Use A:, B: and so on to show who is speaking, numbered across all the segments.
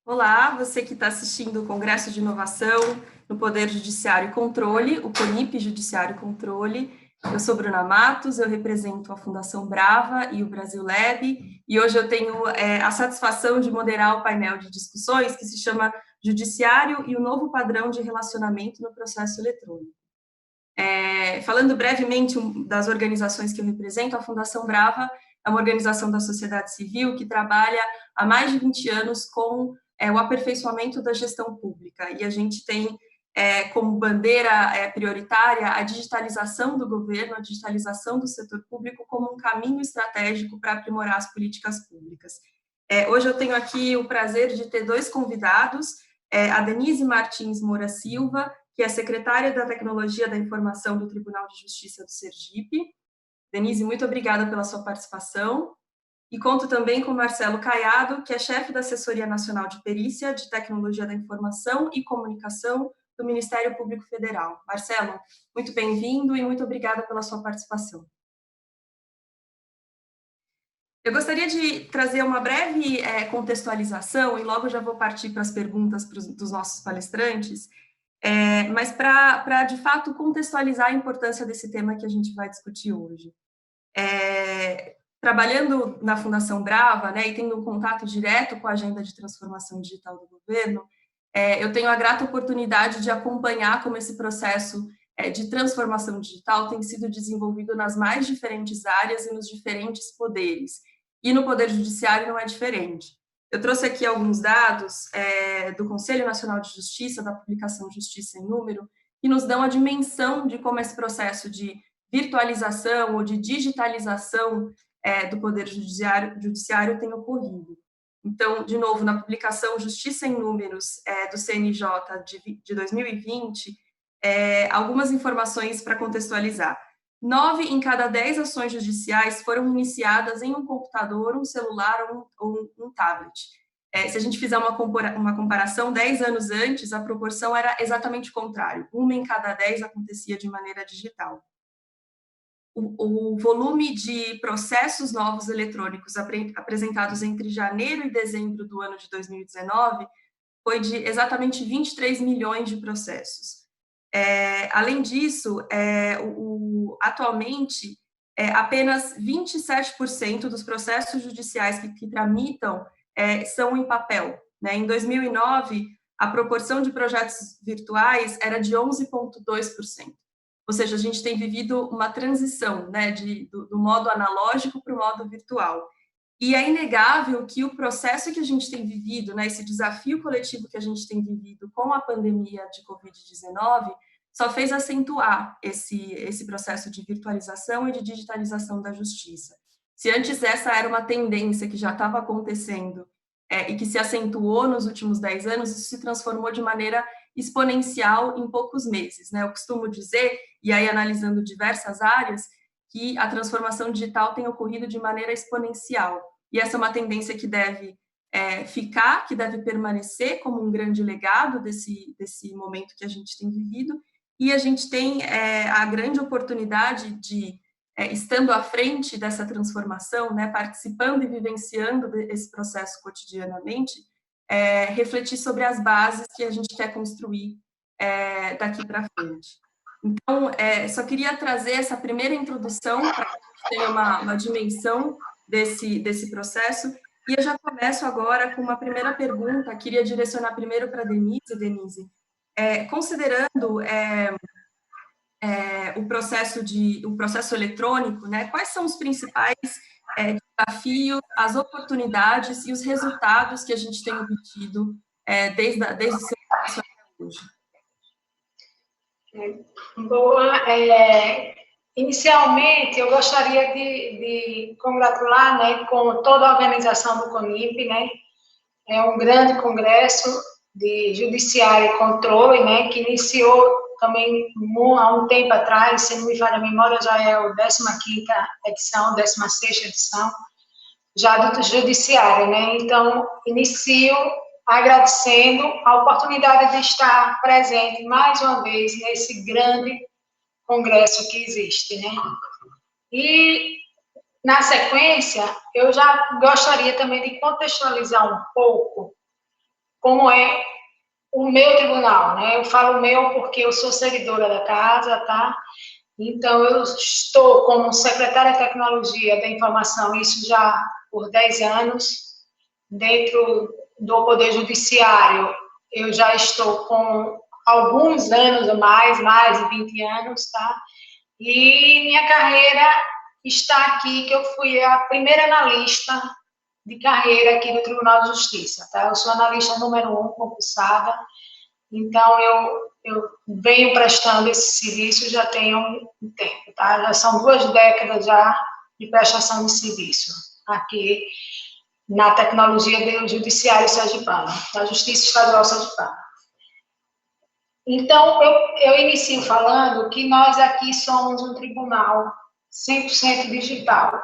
A: Olá, você que está assistindo o Congresso de Inovação no Poder Judiciário e Controle, o CONIP Judiciário e Controle. Eu sou Bruna Matos, eu represento a Fundação Brava e o Brasil Lab, e hoje eu tenho a satisfação de moderar o painel de discussões que se chama Judiciário e o Novo Padrão de Relacionamento no Processo Eletrônico. Falando brevemente das organizações que eu represento, a Fundação Brava é uma organização da sociedade civil que trabalha há mais de 20 anos com o aperfeiçoamento da gestão pública, e a gente tem como bandeira prioritária a digitalização do governo, a digitalização do setor público como um caminho estratégico para aprimorar as políticas públicas. Hoje eu tenho aqui o prazer de ter dois convidados, a Denise Martins Moura Silva, que é secretária da Tecnologia da Informação do Tribunal de Justiça do Sergipe. Denise, muito obrigada pela sua participação. E conto também com Marcelo Caiado, que é chefe da Assessoria Nacional de Perícia de Tecnologia da Informação e Comunicação do Ministério Público Federal. Marcelo, muito bem-vindo e muito obrigada pela sua participação. Eu gostaria de trazer uma breve contextualização, e logo já vou partir para as perguntas dos nossos palestrantes, mas para, de fato, contextualizar a importância desse tema que a gente vai discutir hoje. Trabalhando na Fundação Brava, né, e tendo um contato direto com a agenda de transformação digital do governo, eu tenho a grata oportunidade de acompanhar como esse processo de transformação digital tem sido desenvolvido nas mais diferentes áreas e nos diferentes poderes. E no Poder Judiciário não é diferente. Eu trouxe aqui alguns dados do Conselho Nacional de Justiça, da publicação Justiça em Número, que nos dão a dimensão de como esse processo de virtualização ou de digitalização do Poder Judiciário tem ocorrido. Então, de novo, na publicação Justiça em Números do CNJ de 2020, algumas informações para contextualizar. 9 em cada 10 ações judiciais foram iniciadas em um computador, um celular ou um tablet. Se a gente fizer uma comparação, 10 anos antes, a proporção era exatamente o contrário. 1 em cada 10 acontecia de maneira digital. O volume de processos novos eletrônicos apresentados entre janeiro e dezembro do ano de 2019 foi de exatamente 23 milhões de processos. Além disso, atualmente, apenas 27% dos processos judiciais que tramitam são em papel. Né? Em 2009, a proporção de projetos virtuais era de 11,2%. Ou seja, a gente tem vivido uma transição, né, do modo analógico para o modo virtual. E é inegável que o processo que a gente tem vivido, né, esse desafio coletivo que a gente tem vivido com a pandemia de Covid-19, só fez acentuar esse processo de virtualização e de digitalização da justiça. Se antes essa era uma tendência que já estava acontecendo e que se acentuou nos últimos 10 anos, isso se transformou de maneira exponencial em poucos meses. Né? Eu costumo dizer, e aí analisando diversas áreas, que a transformação digital tem ocorrido de maneira exponencial. E essa é uma tendência que deve ficar, que deve permanecer como um grande legado desse momento que a gente tem vivido, e a gente tem a grande oportunidade de, estando à frente dessa transformação, né, participando e vivenciando esse processo cotidianamente, refletir sobre as bases que a gente quer construir daqui para frente. Então, só queria trazer essa primeira introdução para que a gente tenha uma dimensão desse processo, e eu já começo agora com uma primeira pergunta, queria direcionar primeiro para a Denise. Considerando o processo eletrônico, né, quais são os principais desafios, as oportunidades e os resultados que a gente tem obtido desde o seu início até hoje?
B: Boa. Inicialmente, eu gostaria de congratular, né, com toda a organização do CONIP, né, é um grande congresso de judiciário e controle, né, que iniciou também há um tempo atrás, se não me falha a memória, já é a 15ª edição, 16ª edição, já do judiciário, né, então, inicio agradecendo a oportunidade de estar presente mais uma vez nesse grande congresso que existe, né, e na sequência, eu já gostaria também de contextualizar um pouco como é o meu tribunal, né? Eu falo meu porque eu sou servidora da casa, tá? Então, eu estou como secretária de Tecnologia da Informação, isso já por 10 anos. Dentro do Poder Judiciário, eu já estou com alguns anos ou mais de 20 anos, tá? E minha carreira está aqui, que eu fui a primeira analista de carreira aqui no Tribunal de Justiça, tá? Eu sou analista número 1, concursada, então eu venho prestando esse serviço já tem um tempo, tá? Já são 2 décadas já de prestação de serviço aqui na tecnologia do Judiciário Sergipano, da Justiça Estadual Sergipana. Então, eu inicio falando que nós aqui somos um tribunal 100% digital.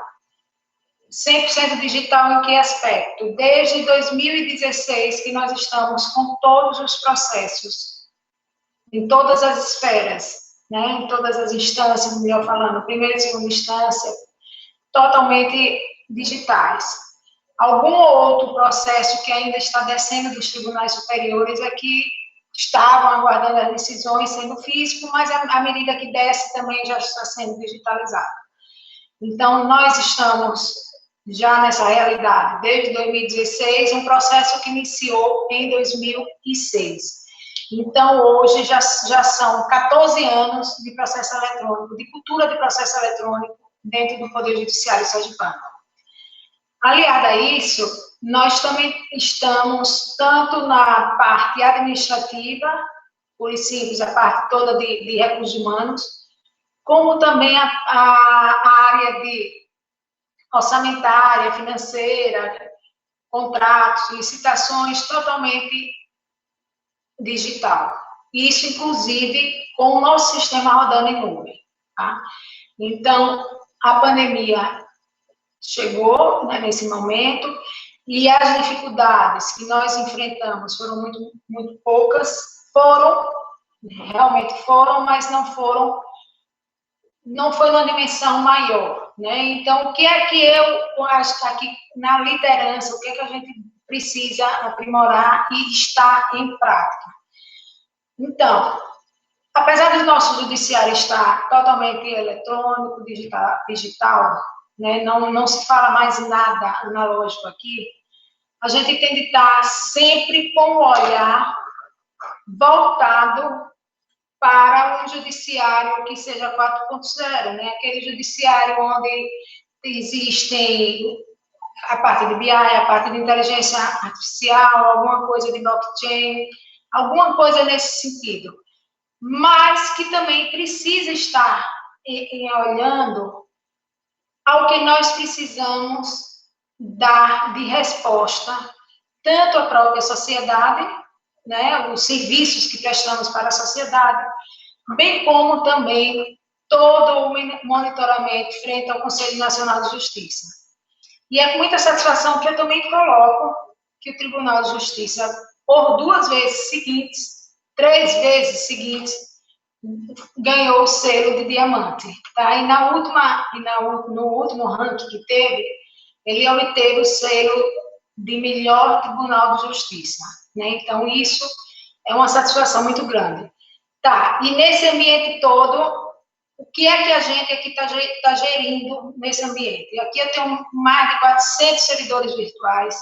B: 100% digital em que aspecto? Desde 2016 que nós estamos com todos os processos, em todas as esferas, né? Em todas as instâncias, melhor falando, primeira e segunda instância, totalmente digitais. Algum outro processo que ainda está descendo dos tribunais superiores é que estavam aguardando as decisões sendo físico, mas à medida que desce também já está sendo digitalizado. Então, nós estamos já nessa realidade desde 2016, um processo que iniciou em 2006. Então, hoje já são 14 anos de processo eletrônico, de cultura de processo eletrônico dentro do Poder Judiciário sergipano. Aliado a isso, nós também estamos tanto na parte administrativa, por simples, a parte toda de recursos humanos, como também a área de orçamentária, financeira, contratos, licitações, totalmente digital. Isso, inclusive, com o nosso sistema rodando em nuvem. Tá? Então, a pandemia chegou, né, nesse momento, e as dificuldades que nós enfrentamos foram muito poucas, realmente foram, mas não foi numa dimensão maior, né? Então, o que é que eu acho que aqui na liderança, o que é que a gente precisa aprimorar e estar em prática? Então, apesar do nosso judiciário estar totalmente eletrônico, digital, né? Não se fala mais em nada analógico aqui, a gente tem de estar sempre com o olhar voltado para um judiciário que seja 4.0, né? Aquele judiciário onde existem a parte de BI, a parte de inteligência artificial, alguma coisa de blockchain, alguma coisa nesse sentido. Mas que também precisa estar olhando ao que nós precisamos dar de resposta, tanto à própria sociedade, né, os serviços que prestamos para a sociedade, bem como também todo o monitoramento frente ao Conselho Nacional de Justiça. E é com muita satisfação que eu também coloco que o Tribunal de Justiça, por 2 vezes seguintes, 3 vezes seguintes, ganhou o selo de diamante. Tá? E no último ranking que teve, ele obteve o selo de melhor Tribunal de Justiça. Né? Então, isso é uma satisfação muito grande. Tá, e nesse ambiente todo, o que é que a gente aqui está gerindo nesse ambiente? Aqui eu tenho mais de 400 servidores virtuais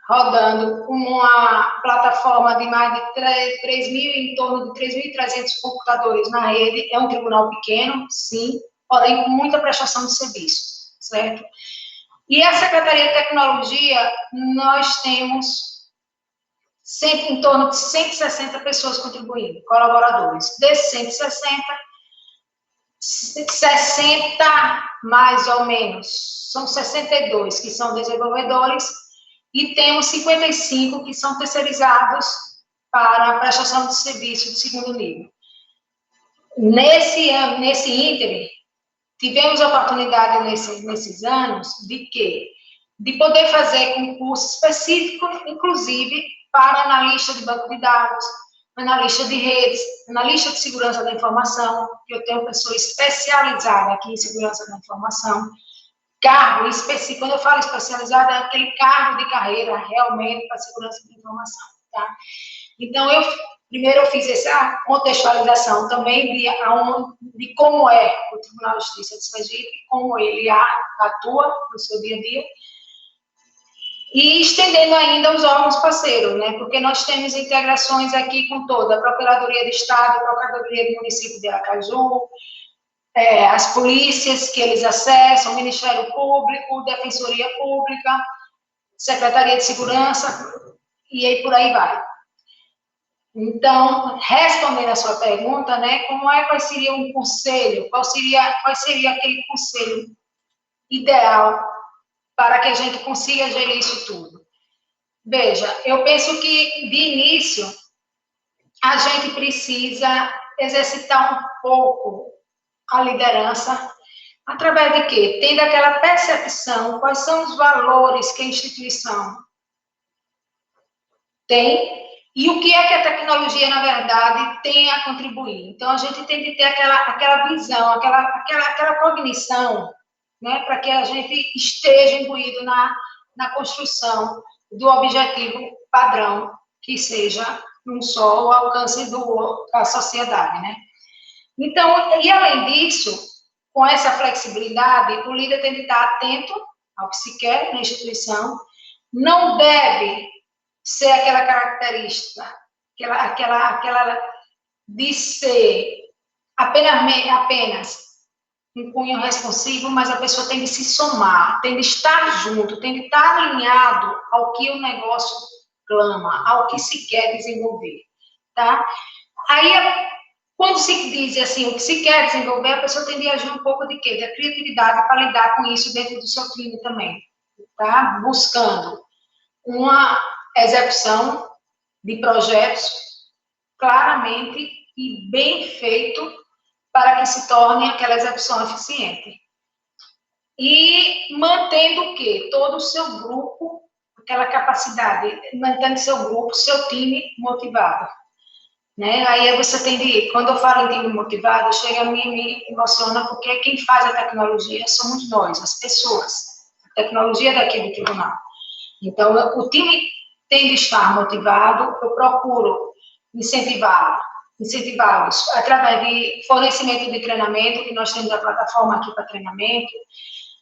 B: rodando uma plataforma de mais de 3.000, em torno de 3.300 computadores na rede. É um tribunal pequeno, sim, porém com muita prestação de serviço, certo? E a Secretaria de Tecnologia, nós temos sempre em torno de 160 pessoas contribuindo, colaboradores. Desses 160, 60 mais ou menos, são 62 que são desenvolvedores e temos 55 que são terceirizados para a prestação de serviço de segundo nível. Nesse ínterim, tivemos a oportunidade nesses anos de poder fazer concurso específico, inclusive para analista de banco de dados, analista de redes, analista de segurança da informação, que eu tenho pessoa especializada aqui em segurança da informação, cargo específico, quando eu falo especializado, é aquele cargo de carreira realmente para segurança da informação. tá? Então, primeiro eu fiz essa contextualização também de como é o Tribunal de Justiça de Sergipe, como ele atua no seu dia a dia, e estendendo ainda os órgãos parceiros, né? Porque nós temos integrações aqui com toda a Procuradoria de Estado, a Procuradoria do Município de Aracaju, as polícias que eles acessam, o Ministério Público, Defensoria Pública, Secretaria de Segurança, e aí por aí vai. Então, respondendo a sua pergunta, né, qual seria um conselho, qual seria aquele conselho ideal para que a gente consiga gerir isso tudo? Veja, eu penso que, de início, a gente precisa exercitar um pouco a liderança, através de quê? Tendo aquela percepção, quais são os valores que a instituição tem e o que é que a tecnologia, na verdade, tem a contribuir. Então, a gente tem que ter aquela visão, aquela cognição, né, para que a gente esteja imbuído na construção do objetivo padrão, que seja um só o alcance da sociedade, né? Então, e além disso, com essa flexibilidade, o líder tem que estar atento ao que se quer na instituição, não deve ser aquela característica, aquela de ser apenas um cunho responsivo, mas a pessoa tem de se somar, tem de estar junto, tem de estar alinhado ao que o negócio clama, ao que se quer desenvolver, tá? Aí, quando se diz assim, o que se quer desenvolver, a pessoa tem de agir um pouco de quê? Da criatividade para lidar com isso dentro do seu time também, tá? Buscando uma execução de projetos claramente e bem feito para que se torne aquela execução eficiente. E mantendo o quê? Todo o seu grupo, aquela capacidade, mantendo seu grupo, seu time motivado. Né? Aí você tem de, quando eu falo em time motivado, chega a mim, me emociona, porque quem faz a tecnologia somos nós, as pessoas. A tecnologia daqui do tribunal. Então, o time tem de estar motivado, eu procuro incentivá-los através de fornecimento de treinamento, que nós temos a plataforma aqui para treinamento,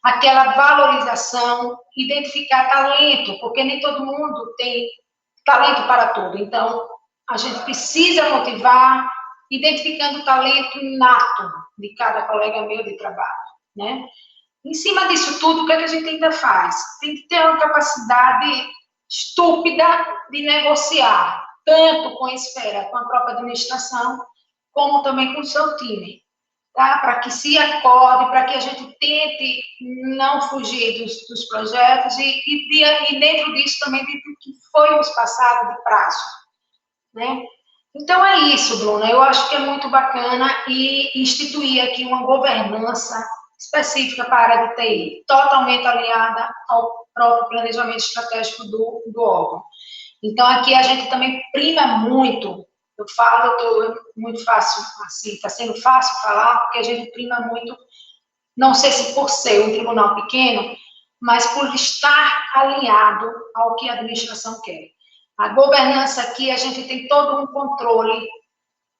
B: aquela valorização, identificar talento, porque nem todo mundo tem talento para tudo. Então, a gente precisa motivar, identificando o talento nato de cada colega meu de trabalho, né? Em cima disso tudo, o que a gente ainda faz? Tem que ter uma capacidade estúpida de negociar, tanto com a esfera, com a própria administração, como também com o seu time, tá? Para que se acorde, para que a gente tente não fugir dos projetos e dentro disso também do que foi nos passado de prazo, né? Então é isso, Bruna, eu acho que é muito bacana e instituir aqui uma governança específica para a área de TI, totalmente alinhada ao próprio planejamento estratégico do órgão. Então, aqui a gente também prima muito, muito fácil, assim, está sendo fácil falar, porque a gente prima muito, não sei se por ser um tribunal pequeno, mas por estar alinhado ao que a administração quer. A governança aqui, a gente tem todo um controle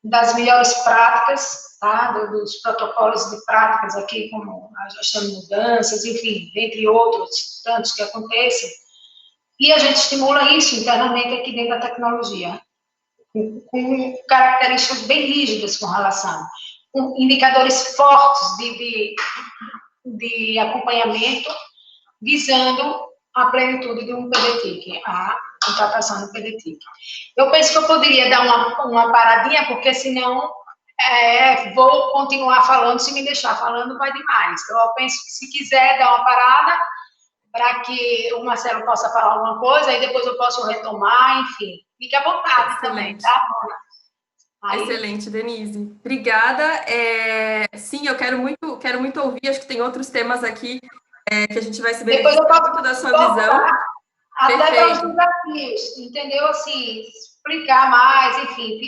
B: das melhores práticas, tá? Dos protocolos de práticas aqui, como a gestão de mudanças, enfim, entre outros tantos que acontecem, e a gente estimula isso internamente aqui dentro da tecnologia, com características bem rígidas com relação, com indicadores fortes de acompanhamento, visando a plenitude de um PDTIC, a contratação do PDTIC. Eu penso que eu poderia dar uma paradinha, porque senão vou continuar falando, se me deixar falando vai demais. Eu penso que se quiser dar uma parada, para que o Marcelo possa falar alguma coisa, aí depois eu posso retomar, enfim. Fique à vontade. Excelente. Também, tá?
A: Aí... Excelente, Denise. Obrigada. Sim, eu quero muito ouvir, acho que tem outros temas aqui que a gente vai se beneficiar muito da sua visão.
B: Até para os desafios, entendeu? Assim, explicar mais, enfim.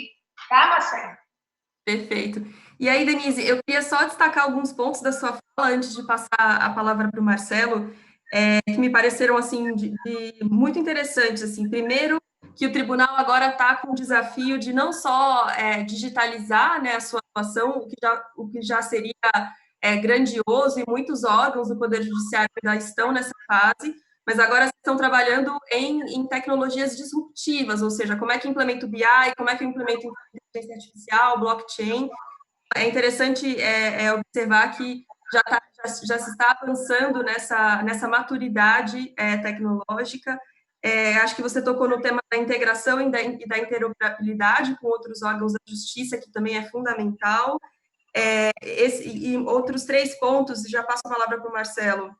B: Tá, Marcelo?
A: Perfeito. E aí, Denise, eu queria só destacar alguns pontos da sua fala antes de passar a palavra para o Marcelo, que me pareceram, assim, muito interessantes, assim. Primeiro, que o tribunal agora está com o desafio de não só digitalizar, né, a sua atuação, o que já seria grandioso, e muitos órgãos do Poder Judiciário ainda estão nessa fase, mas agora estão trabalhando em tecnologias disruptivas, ou seja, como é que implementa o BI, como é que implementa a inteligência artificial, blockchain. É interessante observar que já se está avançando nessa maturidade tecnológica. Acho que você tocou no tema da integração e da interoperabilidade com outros órgãos da justiça, que também é fundamental. E outros 3 pontos, já passo a palavra para o Marcelo,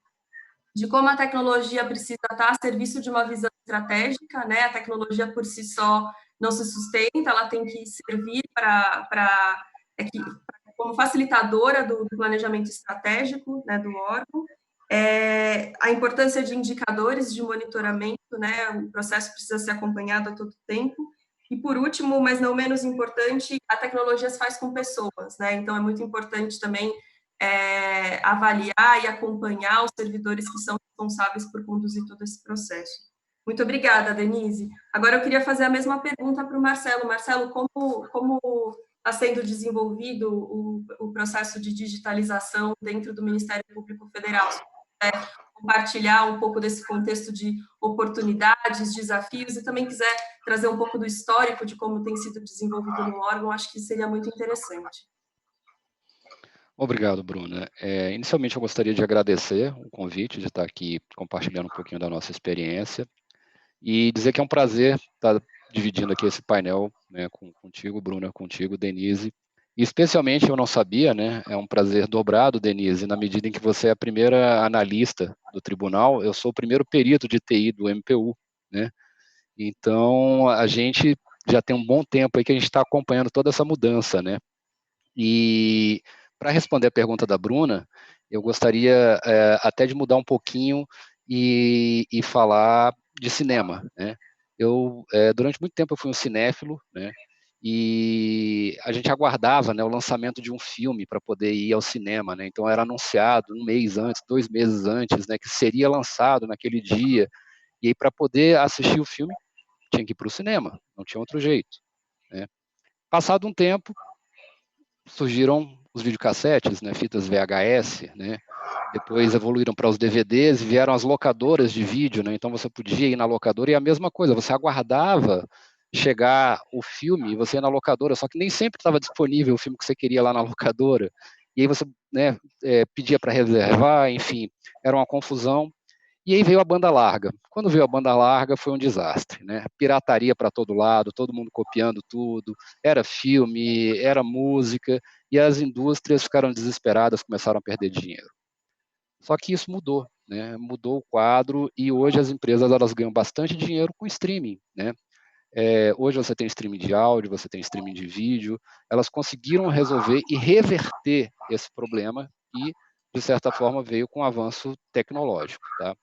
A: de como a tecnologia precisa estar a serviço de uma visão estratégica, né? A tecnologia por si só não se sustenta, ela tem que servir como facilitadora do planejamento estratégico, né, do órgão. A importância de indicadores de monitoramento, né? O processo precisa ser acompanhado a todo tempo. E, por último, mas não menos importante, a tecnologia se faz com pessoas, né? Então, é muito importante também avaliar e acompanhar os servidores que são responsáveis por conduzir todo esse processo. Muito obrigada, Denise. Agora, eu queria fazer a mesma pergunta para o Marcelo. Marcelo, como está sendo desenvolvido o processo de digitalização dentro do Ministério Público Federal? Se quiser compartilhar um pouco desse contexto de oportunidades, desafios, e também quiser trazer um pouco do histórico de como tem sido desenvolvido no órgão, acho que seria muito interessante.
C: Obrigado, Bruna. Inicialmente, eu gostaria de agradecer o convite de estar aqui compartilhando um pouquinho da nossa experiência e dizer que é um prazer estar dividindo aqui esse painel, né, contigo, Bruna, contigo, Denise. E especialmente, eu não sabia, né, é um prazer dobrado, Denise, na medida em que você é a primeira analista do tribunal, eu sou o primeiro perito de TI do MPU, né? Então, a gente já tem um bom tempo aí que a gente está acompanhando toda essa mudança, né? E para responder a pergunta da Bruna, eu gostaria até de mudar um pouquinho e falar de cinema, né? Durante muito tempo eu fui um cinéfilo, né? E a gente aguardava, né, o lançamento de um filme para poder ir ao cinema, né? Então era anunciado 1 mês antes, 2 meses antes, né, que seria lançado naquele dia. E aí para poder assistir o filme tinha que ir para o cinema, não tinha outro jeito, né? Passado um tempo, surgiram os videocassetes, né, fitas VHS, né, depois evoluíram para os DVDs e vieram as locadoras de vídeo, né, então você podia ir na locadora e a mesma coisa, você aguardava chegar o filme e você ia na locadora, só que nem sempre estava disponível o filme que você queria lá na locadora, e aí você, né, pedia para reservar, enfim, era uma confusão. E aí veio a banda larga. Quando veio a banda larga, foi um desastre, né? Pirataria para todo lado, todo mundo copiando tudo, era filme, era música, e as indústrias ficaram desesperadas, começaram a perder dinheiro. Só que isso mudou, né? Mudou o quadro, e hoje as empresas elas ganham bastante dinheiro com streaming, né? Hoje você tem streaming de áudio, você tem streaming de vídeo, elas conseguiram resolver e reverter esse problema, e, de certa forma, veio com um avanço tecnológico, tá?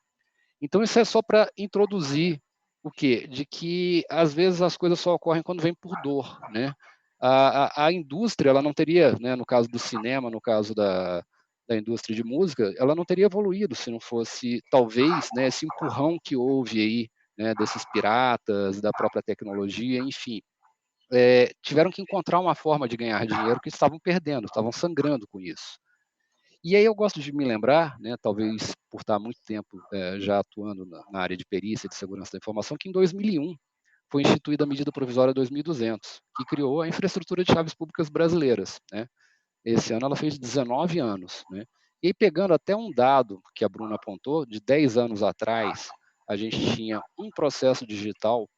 C: Então, isso é só para introduzir o quê? De que, às vezes, as coisas só ocorrem quando vem por dor, né? A indústria, ela não teria, né, no caso do cinema, no caso da indústria de música, ela não teria evoluído se não fosse, talvez, né, esse empurrão que houve aí, né, desses piratas, da própria tecnologia, enfim. Tiveram que encontrar uma forma de ganhar dinheiro que estavam perdendo, estavam sangrando com isso. E aí eu gosto de me lembrar, né, talvez por estar há muito tempo já atuando na área de perícia e de segurança da informação, que em 2001 foi instituída a medida provisória 2200, que criou a infraestrutura de chaves públicas brasileiras, né? Esse ano ela fez 19 anos, né? E aí, pegando até um dado que a Bruna apontou, de 10 anos atrás, a gente tinha um processo digital,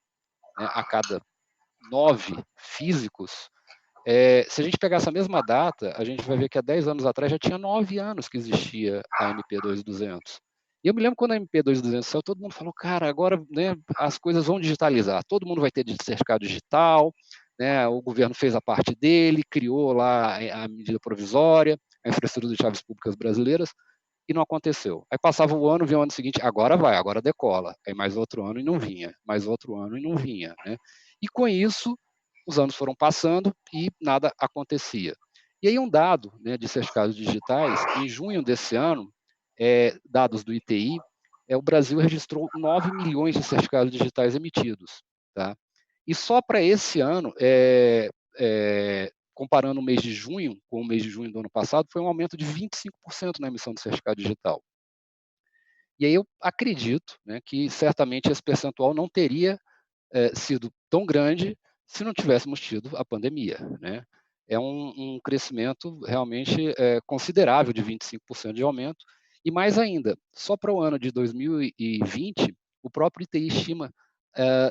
C: né, a cada 9 físicos. Se a gente pegar essa mesma data, a gente vai ver que há 10 anos atrás já tinha 9 anos que existia a MP2200. E eu me lembro quando a MP2200 saiu, todo mundo falou, cara, agora, né, as coisas vão digitalizar, todo mundo vai ter certificado digital, né, o governo fez a parte dele, criou lá a medida provisória, a infraestrutura de chaves públicas brasileiras, e não aconteceu. Aí passava o ano, vinha o ano seguinte, agora vai, agora decola. Aí mais outro ano e não vinha, mais outro ano e não vinha, né? E com isso, os anos foram passando e nada acontecia. E aí um dado, né, de certificados digitais, em junho desse ano, dados do ITI, o Brasil registrou 9 milhões de certificados digitais emitidos, tá? E só para esse ano, comparando o mês de junho com o mês de junho do ano passado, foi um aumento de 25% na emissão de certificado digital. E aí eu acredito, né, que certamente esse percentual não teria sido tão grande se não tivéssemos tido a pandemia, né? É um crescimento realmente considerável de 25% de aumento, e mais ainda, só para o ano de 2020, o próprio ITI estima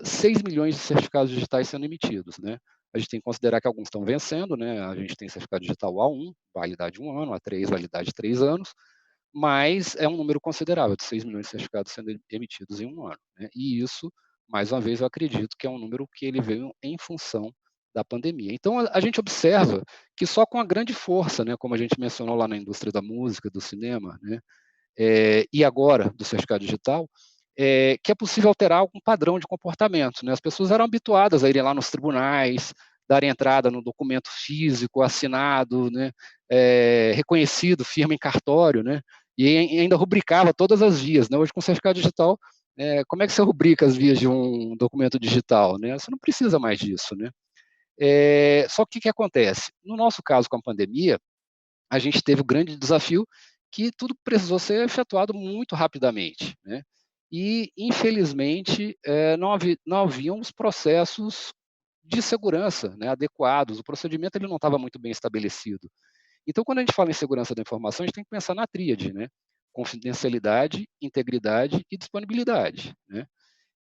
C: 6 milhões de certificados digitais sendo emitidos, né? A gente tem que considerar que alguns estão vencendo, né? A gente tem certificado digital A1, validade 1 ano, A3, validade 3 anos, mas é um número considerável, de 6 milhões de certificados sendo emitidos em um ano, né? E isso, mais uma vez, eu acredito que é um número que ele veio em função da pandemia. Então, a gente observa que só com a grande força, né, como a gente mencionou lá na indústria da música, do cinema, né, e agora do certificado digital, que é possível alterar algum padrão de comportamento, né? As pessoas eram habituadas a irem lá nos tribunais, darem entrada no documento físico, assinado, né, reconhecido, firma em cartório, né, e ainda rubricava todas as vias, né? Hoje, com o certificado digital, como é que você rubrica as vias de um documento digital, né? Você não precisa mais disso, né? Só que o que acontece? No nosso caso, com a pandemia, a gente teve o grande desafio que tudo precisou ser efetuado muito rapidamente, né? E, infelizmente, não haviam os processos de segurança, né, adequados. O procedimento ele não estava muito bem estabelecido. Então, quando a gente fala em segurança da informação, a gente tem que pensar na tríade, né? Confidencialidade, integridade e disponibilidade, né?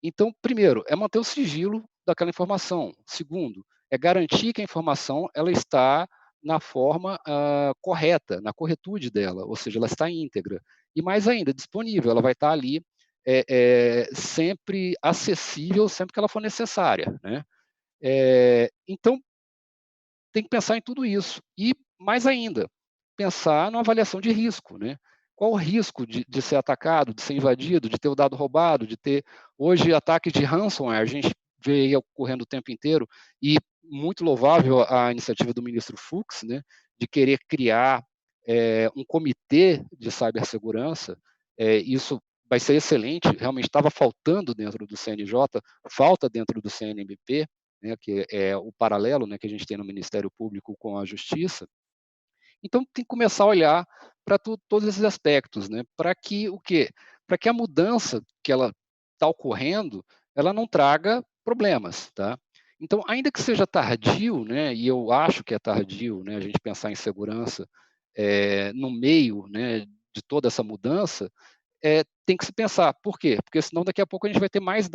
C: Então, primeiro, é manter o sigilo daquela informação. Segundo, é garantir que a informação ela está na forma correta, na corretude dela, ou seja, ela está íntegra. E mais ainda, disponível, ela vai estar ali sempre acessível, sempre que ela for necessária, né? Então, tem que pensar em tudo isso. E, mais ainda, pensar na avaliação de risco, né? Qual o risco de ser atacado, de ser invadido, de ter o dado roubado, de ter, hoje, ataques de ransomware, a gente vê aí ocorrendo o tempo inteiro, e muito louvável a iniciativa do ministro Fux, né, de querer criar um comitê de cibersegurança. Isso vai ser excelente, realmente estava faltando dentro do CNJ, falta dentro do CNMP, né, que é o paralelo, né, que a gente tem no Ministério Público com a Justiça. Então, tem que começar a olhar para todos esses aspectos, né, para que o quê? Para que a mudança que ela está ocorrendo, ela não traga problemas, tá? Então, ainda que seja tardio, né, e eu acho que é tardio, né, a gente pensar em segurança no meio, né, de toda essa mudança, tem que se pensar. Por quê? Porque senão daqui a pouco a gente vai ter mais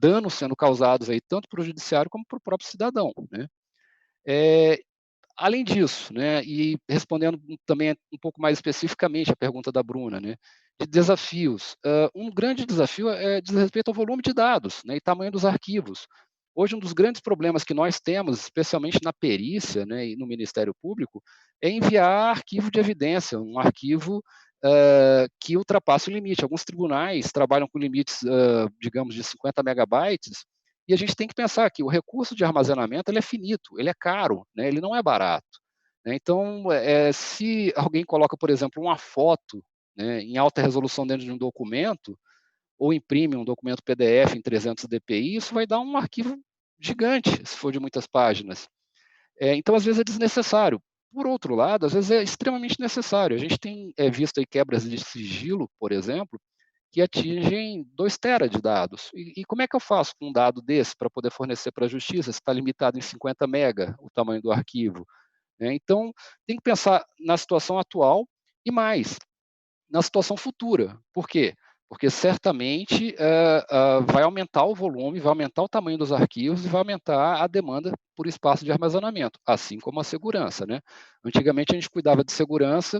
C: danos sendo causados aí, tanto para o judiciário como para o próprio cidadão, né? É, Além disso, né, e respondendo também um pouco mais especificamente a pergunta da Bruna, né, de desafios, um grande desafio diz respeito ao volume de dados, né, e tamanho dos arquivos. Hoje, um dos grandes problemas que nós temos, especialmente na perícia, né, e no Ministério Público, é enviar arquivo de evidência, um arquivo que ultrapassa o limite. Alguns tribunais trabalham com limites, digamos, de 50 megabytes, e a gente tem que pensar que o recurso de armazenamento ele é finito, ele é caro, né? Ele não é barato, né? Então, se alguém coloca, por exemplo, uma foto, né, em alta resolução dentro de um documento, ou imprime um documento PDF em 300 dpi, isso vai dar um arquivo gigante, se for de muitas páginas. Então, às vezes, é desnecessário. Por outro lado, às vezes é extremamente necessário. A gente tem visto aí quebras de sigilo, por exemplo, que atingem 2 tera de dados. E como é que eu faço com um dado desse para poder fornecer para a justiça, se está limitado em 50 mega o tamanho do arquivo? Né? Então, tem que pensar na situação atual e mais, na situação futura. Por quê? Porque certamente vai aumentar o volume, vai aumentar o tamanho dos arquivos e vai aumentar a demanda por espaço de armazenamento, assim como a segurança, né? Antigamente a gente cuidava de segurança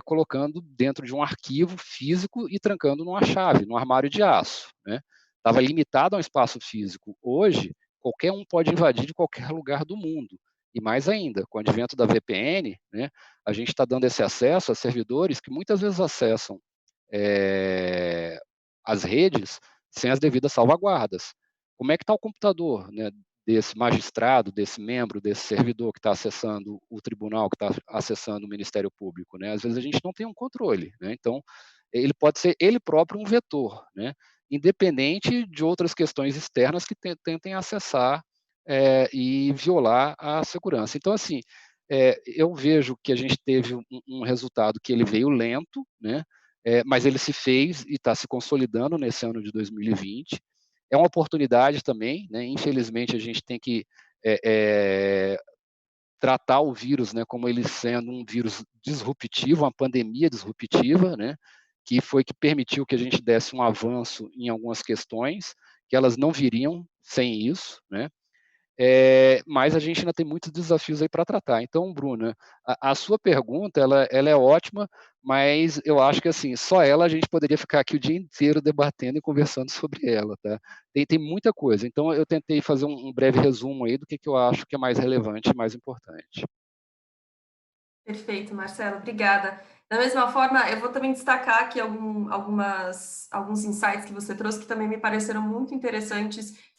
C: colocando dentro de um arquivo físico e trancando numa chave, num armário de aço, né? Estava limitado a um espaço físico. Hoje, qualquer um pode invadir de qualquer lugar do mundo. E mais ainda, com o advento da VPN, né, a gente está dando esse acesso a servidores que muitas vezes acessam as redes sem as devidas salvaguardas. Como é que está o computador, né, desse magistrado, desse membro, desse servidor que está acessando o tribunal, que está acessando o Ministério Público, né? Às vezes a gente não tem um controle, né? Então, ele pode ser ele próprio um vetor, né? independente de outras questões externas que tentem acessar e violar a segurança. Então, assim, eu vejo que a gente teve um resultado que ele veio lento, né? Mas ele se fez e está se consolidando nesse ano de 2020. É uma oportunidade também, né? Infelizmente, a gente tem que tratar o vírus, né, como ele sendo um vírus disruptivo, uma pandemia disruptiva, né, que foi que permitiu que a gente desse um avanço em algumas questões, que elas não viriam sem isso, né? Mas a gente ainda tem muitos desafios aí para tratar. Então, Bruna, a sua pergunta, ela é ótima, mas eu acho que assim, só ela a gente poderia ficar aqui o dia inteiro debatendo e conversando sobre ela, tá? Tem muita coisa. Então, eu tentei fazer um breve resumo aí do que eu acho que é mais relevante e mais importante.
A: Perfeito, Marcelo, obrigada. Da mesma forma, eu vou também destacar aqui alguns insights que você trouxe que também me pareceram muito interessantes.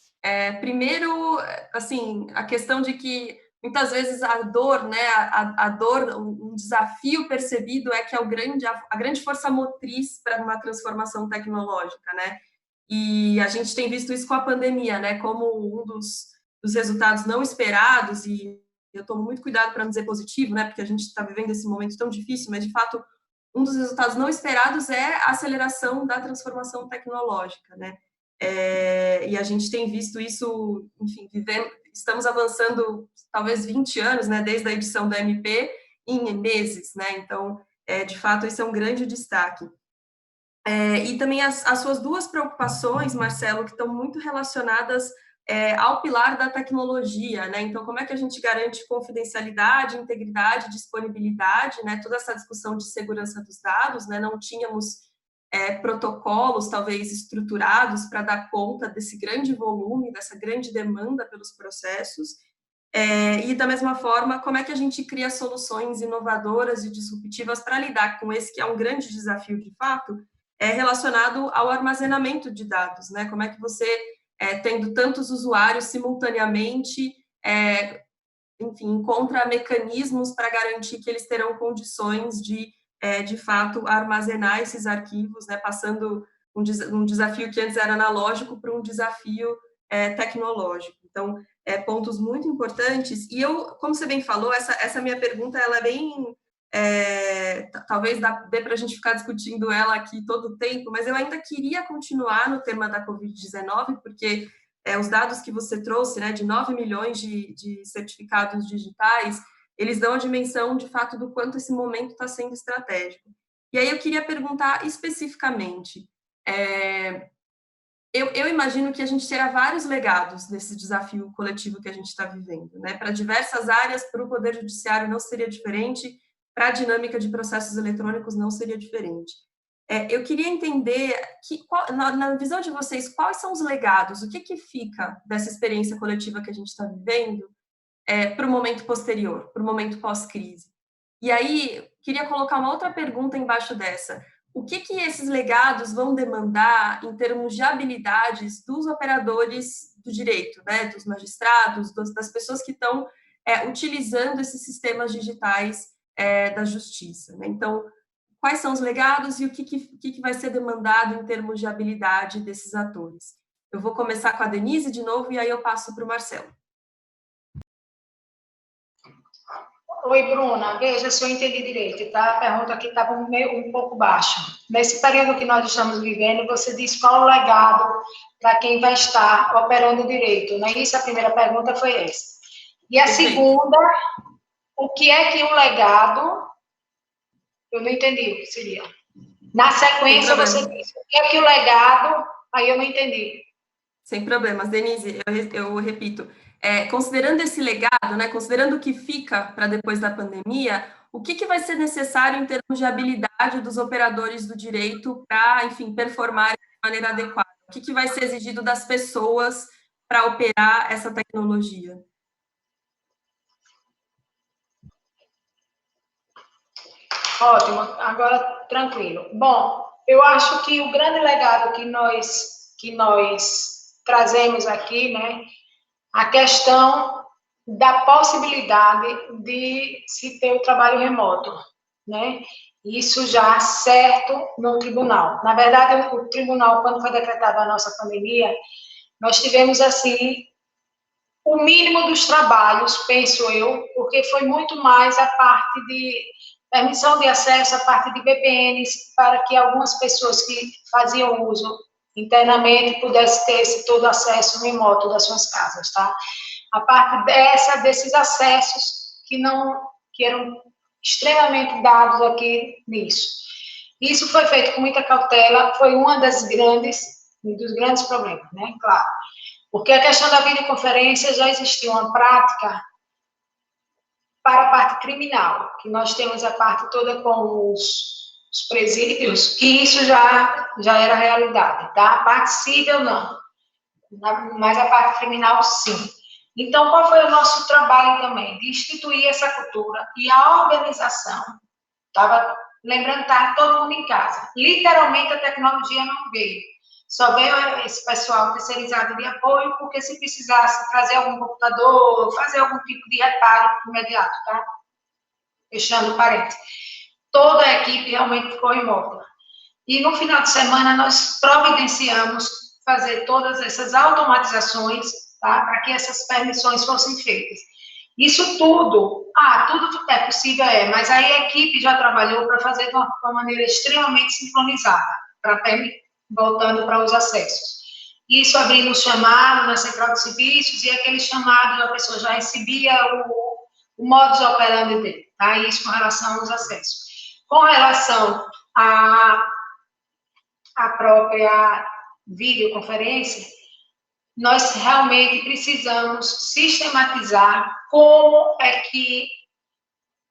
A: Primeiro, assim, a questão de que muitas vezes a dor, né, a dor, um desafio percebido é que é a grande força motriz para uma transformação tecnológica, né? E a gente tem visto isso com a pandemia, né, como um dos resultados não esperados, e eu tomo muito cuidado para não dizer positivo, né, porque a gente está vivendo esse momento tão difícil, mas, de fato, um dos resultados não esperados é a aceleração da transformação tecnológica, né? E a gente tem visto isso, enfim, estamos avançando talvez 20 anos, né, desde a edição da MP, em meses, né? Então, de fato, esse é um grande destaque. E também as suas duas preocupações, Marcelo, que estão muito relacionadas ao pilar da tecnologia, né? Então, como é que a gente garante confidencialidade, integridade, disponibilidade, né? Toda essa discussão de segurança dos dados, né? Não tínhamos protocolos, talvez, estruturados para dar conta desse grande volume, dessa grande demanda pelos processos. E, da mesma forma, como é que a gente cria soluções inovadoras e disruptivas para lidar com esse que é um grande desafio, de fato, relacionado ao armazenamento de dados, né? Como é que você, tendo tantos usuários simultaneamente, enfim, encontra mecanismos para garantir que eles terão condições de fato, armazenar esses arquivos, né? Passando um desafio que antes era analógico para um desafio tecnológico. Então, pontos muito importantes. E como você bem falou, essa minha pergunta, ela é bem... talvez dê para a gente ficar discutindo ela aqui todo o tempo, mas eu ainda queria continuar no tema da Covid-19, porque os dados que você trouxe, né, de 9 milhões de certificados digitais, eles dão a dimensão, de fato, do quanto esse momento está sendo estratégico. E aí eu queria perguntar especificamente, eu imagino que a gente terá vários legados nesse desafio coletivo que a gente está vivendo, né? Para diversas áreas, para o Poder Judiciário não seria diferente, para a dinâmica de processos eletrônicos não seria diferente. Eu queria entender, na visão de vocês, quais são os legados, o que fica dessa experiência coletiva que a gente está vivendo para o momento posterior, para o momento pós-crise. E aí, queria colocar uma outra pergunta embaixo dessa. O que esses legados vão demandar em termos de habilidades dos operadores do direito, né, dos magistrados, das pessoas que estão utilizando esses sistemas digitais da justiça, né? Então, quais são os legados e o que vai ser demandado em termos de habilidade desses atores? Eu vou começar com a Denise de novo e aí eu passo para o Marcelo.
B: Oi, Bruna. Veja se eu entendi direito, tá? A pergunta aqui estava um pouco baixa. Nesse período que nós estamos vivendo, você diz qual o legado para quem vai estar operando direito, não é isso? A primeira pergunta foi essa. E a segunda, o que é que o legado... Eu não entendi o que seria. Na sequência, você disse o que é que o legado... Aí eu não entendi.
A: Sem problemas. Denise, eu repito. Considerando esse legado, né, considerando o que fica para depois da pandemia, o que vai ser necessário em termos de habilidade dos operadores do direito para, enfim, performar de maneira adequada? O que vai ser exigido das pessoas para operar essa tecnologia?
B: Ótimo, agora tranquilo. Bom, eu acho que o grande legado que nós trazemos aqui, né, a questão da possibilidade de se ter o trabalho remoto, né? Isso já certo no tribunal. Na verdade, o tribunal, quando foi decretada a nossa pandemia, nós tivemos, assim, o mínimo dos trabalhos, penso eu, porque foi muito mais a parte de permissão de acesso, a parte de VPNs, para que algumas pessoas que faziam uso internamente pudessem ter esse todo acesso remoto das suas casas, tá? A parte desses acessos que eram extremamente dados aqui nisso. Isso foi feito com muita cautela, foi um dos grandes problemas, né? Claro. Porque a questão da videoconferência já existia uma prática para a parte criminal, que nós temos a parte toda com os presídios, que isso já era realidade, tá? A parte civil, não. Mas a parte criminal, sim. Então, qual foi o nosso trabalho também? De instituir essa cultura e a organização. Lembrando, estava todo mundo em casa. Literalmente, a tecnologia não veio. Só veio esse pessoal terceirizado de apoio, porque se precisasse trazer algum computador, fazer algum tipo de reparo imediato, tá? Fechando parênteses. Toda a equipe realmente ficou imóvel. E no final de semana, nós providenciamos fazer todas essas automatizações, tá? Para que essas permissões fossem feitas. Isso tudo é possível, mas aí a equipe já trabalhou para fazer de uma maneira extremamente sincronizada, voltando para os acessos. Isso abrindo o chamado na central de serviços, e aquele chamado a pessoa já recebia o modus operandi dele, tá? Isso com relação aos acessos. Com relação à própria videoconferência, nós realmente precisamos sistematizar como é que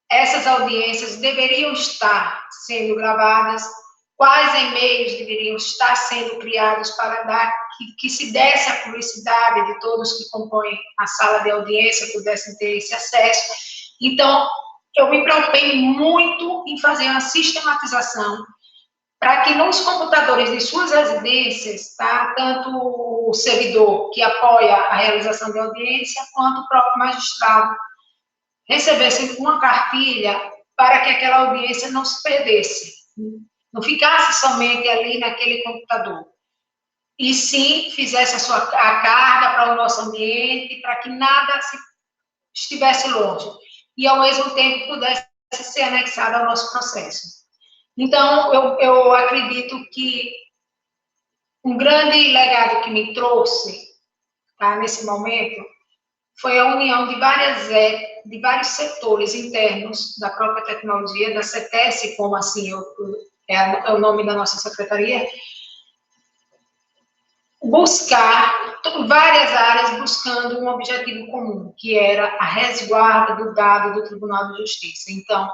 B: essas audiências deveriam estar sendo gravadas, quais e-mails deveriam estar sendo criados para dar que se desse a publicidade de todos que compõem a sala de audiência, pudessem ter esse acesso. Então, eu me preocupei muito em fazer uma sistematização para que nos computadores de suas residências, tá, tanto o servidor que apoia a realização de audiência, quanto o próprio magistrado recebessem uma cartilha para que aquela audiência não se perdesse, não ficasse somente ali naquele computador, e sim fizesse a carga para o nosso ambiente, para que nada estivesse longe, e ao mesmo tempo pudesse ser anexado ao nosso processo. Então, eu acredito que um grande legado que me trouxe, tá, nesse momento, foi a união de vários setores internos da própria tecnologia, da CETES, como assim é o nome da nossa secretaria, buscar várias áreas buscando um objetivo comum, que era a resguarda do dado do Tribunal de Justiça. Então,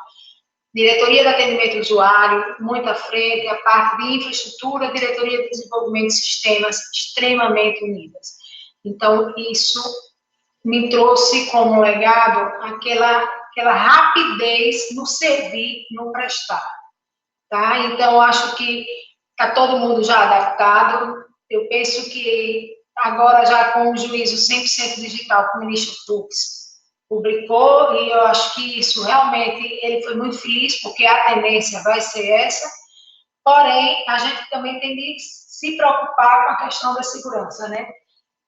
B: diretoria de atendimento ao usuário, muito à frente, a parte de infraestrutura, diretoria de desenvolvimento de sistemas extremamente unidas. Então, isso me trouxe como legado aquela rapidez no servir, no prestar, tá? Então, acho que está todo mundo já adaptado. Eu penso que agora, já com o juízo 100% digital que o ministro Fux publicou, e eu acho que isso realmente, ele foi muito feliz, porque a tendência vai ser essa, porém, a gente também tem de se preocupar com a questão da segurança, né?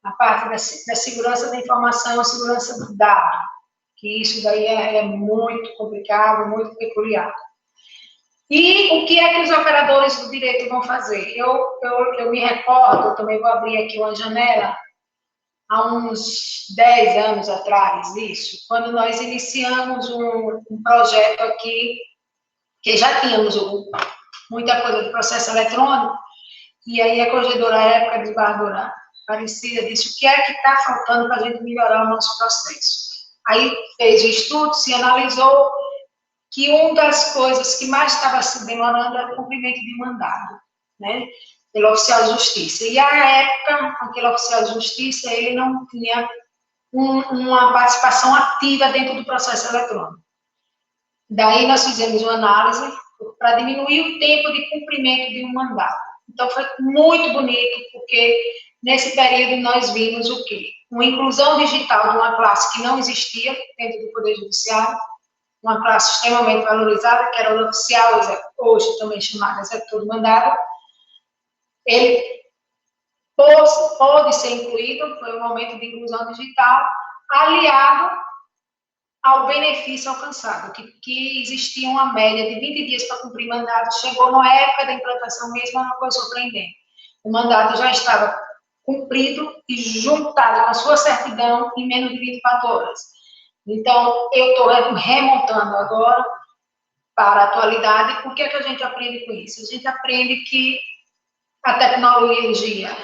B: A parte da segurança da informação, a segurança do dado, que isso daí é muito complicado, muito peculiar. E o que é que os operadores do direito vão fazer? Eu me recordo, também vou abrir aqui uma janela, há uns 10 anos atrás, isso, quando nós iniciamos um projeto aqui, que já tínhamos muita coisa do processo eletrônico, e aí a corregedora à época, desembargadora Aparecida, disse o que é que está faltando para a gente melhorar o nosso processo. Aí fez o estudo, se analisou que uma das coisas que mais estava se demorando era o cumprimento de mandado, né, pelo oficial de justiça. E, à época, aquele oficial de justiça, ele não tinha uma participação ativa dentro do processo eletrônico. Daí, nós fizemos uma análise para diminuir o tempo de cumprimento de um mandado. Então, foi muito bonito, porque nesse período nós vimos o quê? Uma inclusão digital de uma classe que não existia dentro do Poder Judiciário, uma classe extremamente valorizada, que era o oficial, hoje também chamado executor do mandado, ele pôde ser incluído, foi um momento de inclusão digital, aliado ao benefício alcançado, que existia uma média de 20 dias para cumprir mandato, chegou na época da implantação mesmo, uma coisa surpreendente. O mandato já estava cumprido e juntado com a sua certidão em menos de 24 horas. Então, eu estou remontando agora para a atualidade. O que é que a gente aprende com isso? A gente aprende que a tecnologia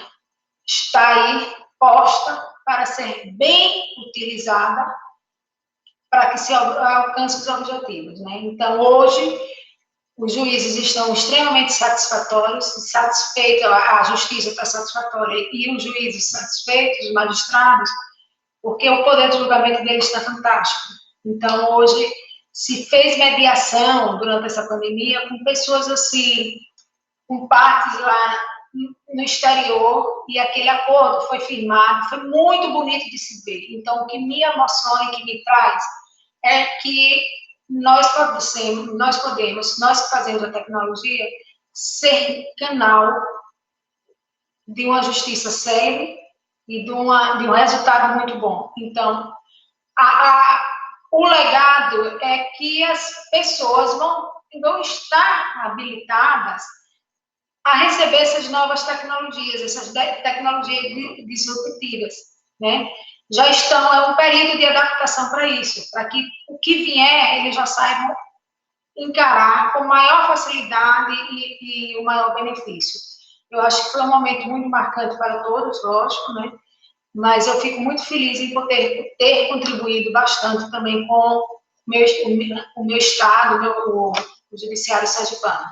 B: está aí posta para ser bem utilizada para que se alcance os objetivos, né? Então, hoje, os juízes estão extremamente satisfatórios, satisfeitos, a justiça está satisfatória e os juízes satisfeitos, os magistrados, porque o poder de julgamento deles está fantástico. Então, hoje, se fez mediação durante essa pandemia com pessoas assim, com partes lá no exterior, e aquele acordo foi firmado, foi muito bonito de se ver. Então, o que me emociona e que me traz é que nós podemos, nós que fazemos a tecnologia, ser canal de uma justiça célere e de um resultado muito bom. Então, o legado é que as pessoas vão estar habilitadas a receber essas novas tecnologias, essas tecnologias disruptivas, né? Já estão, é um período de adaptação para isso, para que o que vier, eles já saibam encarar com maior facilidade e o maior benefício. Eu acho que foi um momento muito marcante para todos, lógico, né? Mas eu fico muito feliz em poder ter contribuído bastante também com o meu estado, o judiciário sergipano.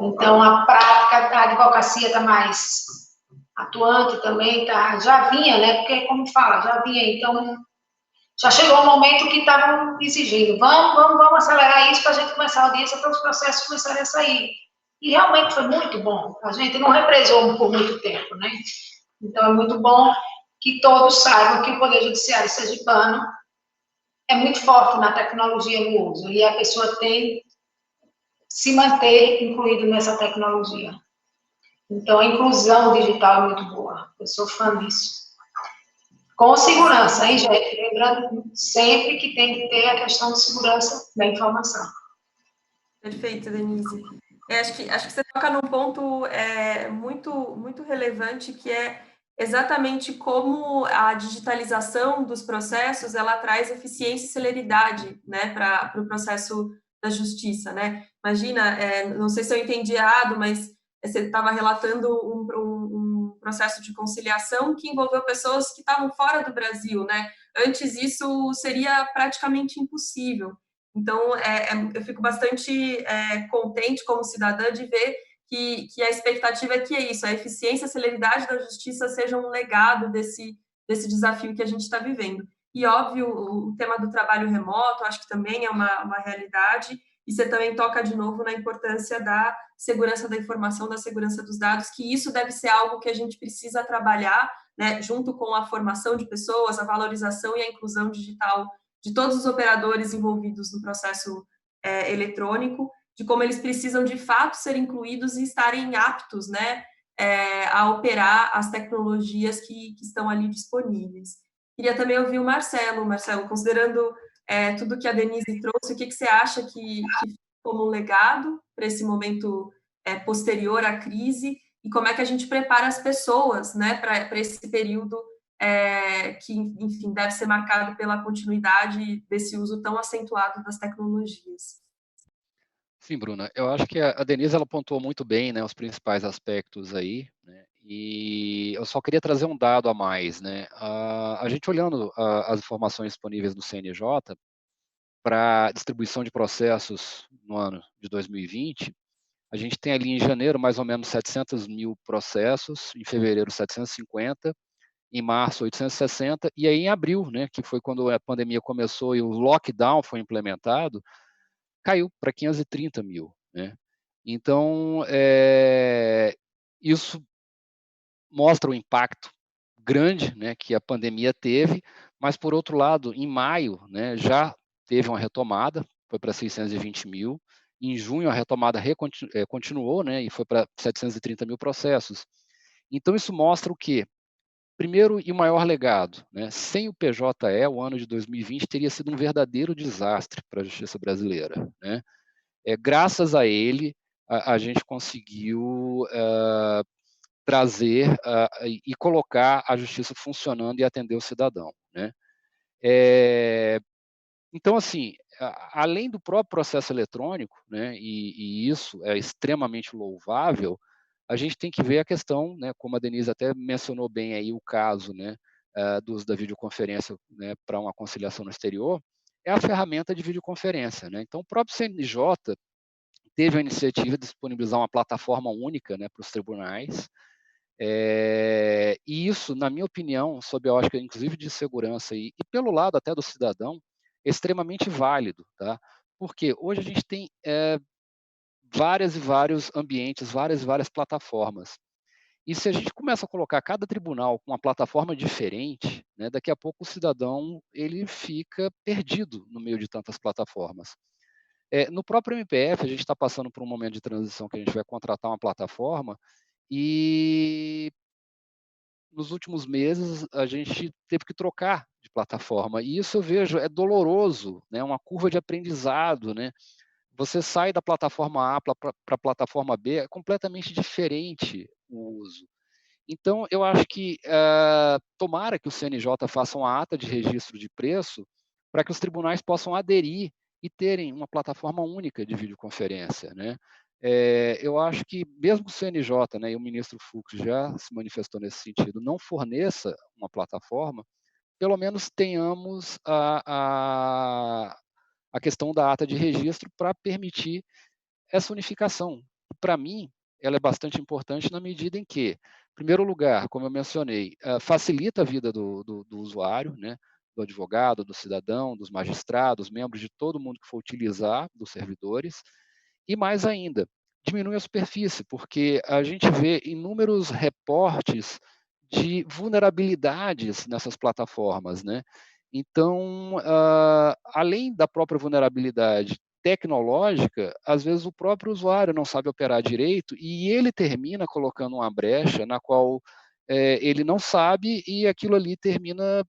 B: Então, a prática da advocacia está mais atuante também, já vinha, né? Porque, como fala, já vinha. Então, já chegou um momento que estavam exigindo, vamos acelerar isso para a gente começar a audiência, para os processos começarem a sair. E realmente foi muito bom. A gente não represou por muito tempo, né? Então, é muito bom que todos saibam que o Poder Judiciário sergipano é muito forte na tecnologia no uso, e a pessoa tem se manter incluído nessa tecnologia. Então, a inclusão digital é muito boa. Eu sou fã disso. Com segurança, hein, gente? Lembrando sempre que tem que ter a questão de segurança da informação.
A: Perfeito, Denise. Acho que você toca num ponto muito relevante, que é exatamente como a digitalização dos processos ela traz eficiência e celeridade, né, para o processo da justiça, né? Imagina, não sei se eu entendi errado, mas você estava relatando um processo de conciliação que envolveu pessoas que estavam fora do Brasil, né? Antes isso seria praticamente impossível. Então, eu fico bastante contente como cidadã de ver que a expectativa é que é isso, a eficiência e a celeridade da justiça seja um legado desse desafio que a gente está vivendo. E, óbvio, o tema do trabalho remoto, acho que também é uma realidade, e você também toca de novo na importância da segurança da informação, da segurança dos dados, que isso deve ser algo que a gente precisa trabalhar, né, junto com a formação de pessoas, a valorização e a inclusão digital de todos os operadores envolvidos no processo eletrônico, de como eles precisam de fato ser incluídos e estarem aptos, né, a operar as tecnologias que estão ali disponíveis. Queria também ouvir o Marcelo. Marcelo, considerando tudo que a Denise trouxe, o que você acha que como um legado para esse momento posterior à crise, e como é que a gente prepara as pessoas, né, para esse período que, enfim, deve ser marcado pela continuidade desse uso tão acentuado das tecnologias.
C: Sim, Bruna, eu acho que a Denise ela pontuou muito bem, né, os principais aspectos aí, né, e eu só queria trazer um dado a mais, né, a gente olhando as informações disponíveis no CNJ para distribuição de processos no ano de 2020, a gente tem ali em janeiro mais ou menos 700 mil processos, em fevereiro 750, em março 860, e aí em abril, né, que foi quando a pandemia começou e o lockdown foi implementado, caiu para 530 mil, né? Então, isso mostra o impacto grande, né, que a pandemia teve, mas, por outro lado, em maio, né, já teve uma retomada, foi para 620 mil. Em junho, a retomada continuou, né, e foi para 730 mil processos. Então, isso mostra o quê? Primeiro e o maior legado, né? Sem o PJE, o ano de 2020 teria sido um verdadeiro desastre para a justiça brasileira, né? Graças a ele, a gente conseguiu trazer e colocar a justiça funcionando e atender o cidadão, né? Então, assim, além do próprio processo eletrônico, né, e isso é extremamente louvável, a gente tem que ver a questão, né, como a Denise até mencionou bem aí o caso, né, do uso da videoconferência, né, para uma conciliação no exterior, é a ferramenta de videoconferência, né? Então, o próprio CNJ teve a iniciativa de disponibilizar uma plataforma única, né, para os tribunais, e isso, na minha opinião, sob a ótica inclusive de segurança e pelo lado até do cidadão, é extremamente válido, tá? Porque hoje a gente tem várias e vários ambientes, várias e várias plataformas. E se a gente começa a colocar cada tribunal com uma plataforma diferente, né, daqui a pouco o cidadão ele fica perdido no meio de tantas plataformas. No próprio MPF, a gente está passando por um momento de transição que a gente vai contratar uma plataforma e nos últimos meses a gente teve que trocar de plataforma. E isso eu vejo, é doloroso, né? Uma curva de aprendizado, né? Você sai da plataforma A para a plataforma B, é completamente diferente o uso. Então, eu acho que tomara que o CNJ faça uma ata de registro de preço para que os tribunais possam aderir e terem uma plataforma única de videoconferência, né? Eu acho que mesmo o CNJ, né, e o ministro Fux já se manifestou nesse sentido, não forneça uma plataforma, pelo menos tenhamos a questão da ata de registro para permitir essa unificação. Para mim, ela é bastante importante na medida em que, em primeiro lugar, como eu mencionei, facilita a vida do usuário, né, do advogado, do cidadão, dos magistrados, membros de todo mundo que for utilizar, dos servidores, e mais ainda, diminui a superfície, porque a gente vê inúmeros reportes de vulnerabilidades nessas plataformas, né? Então, além da própria vulnerabilidade tecnológica, às vezes o próprio usuário não sabe operar direito e ele termina colocando uma brecha na qual ele não sabe e aquilo ali termina,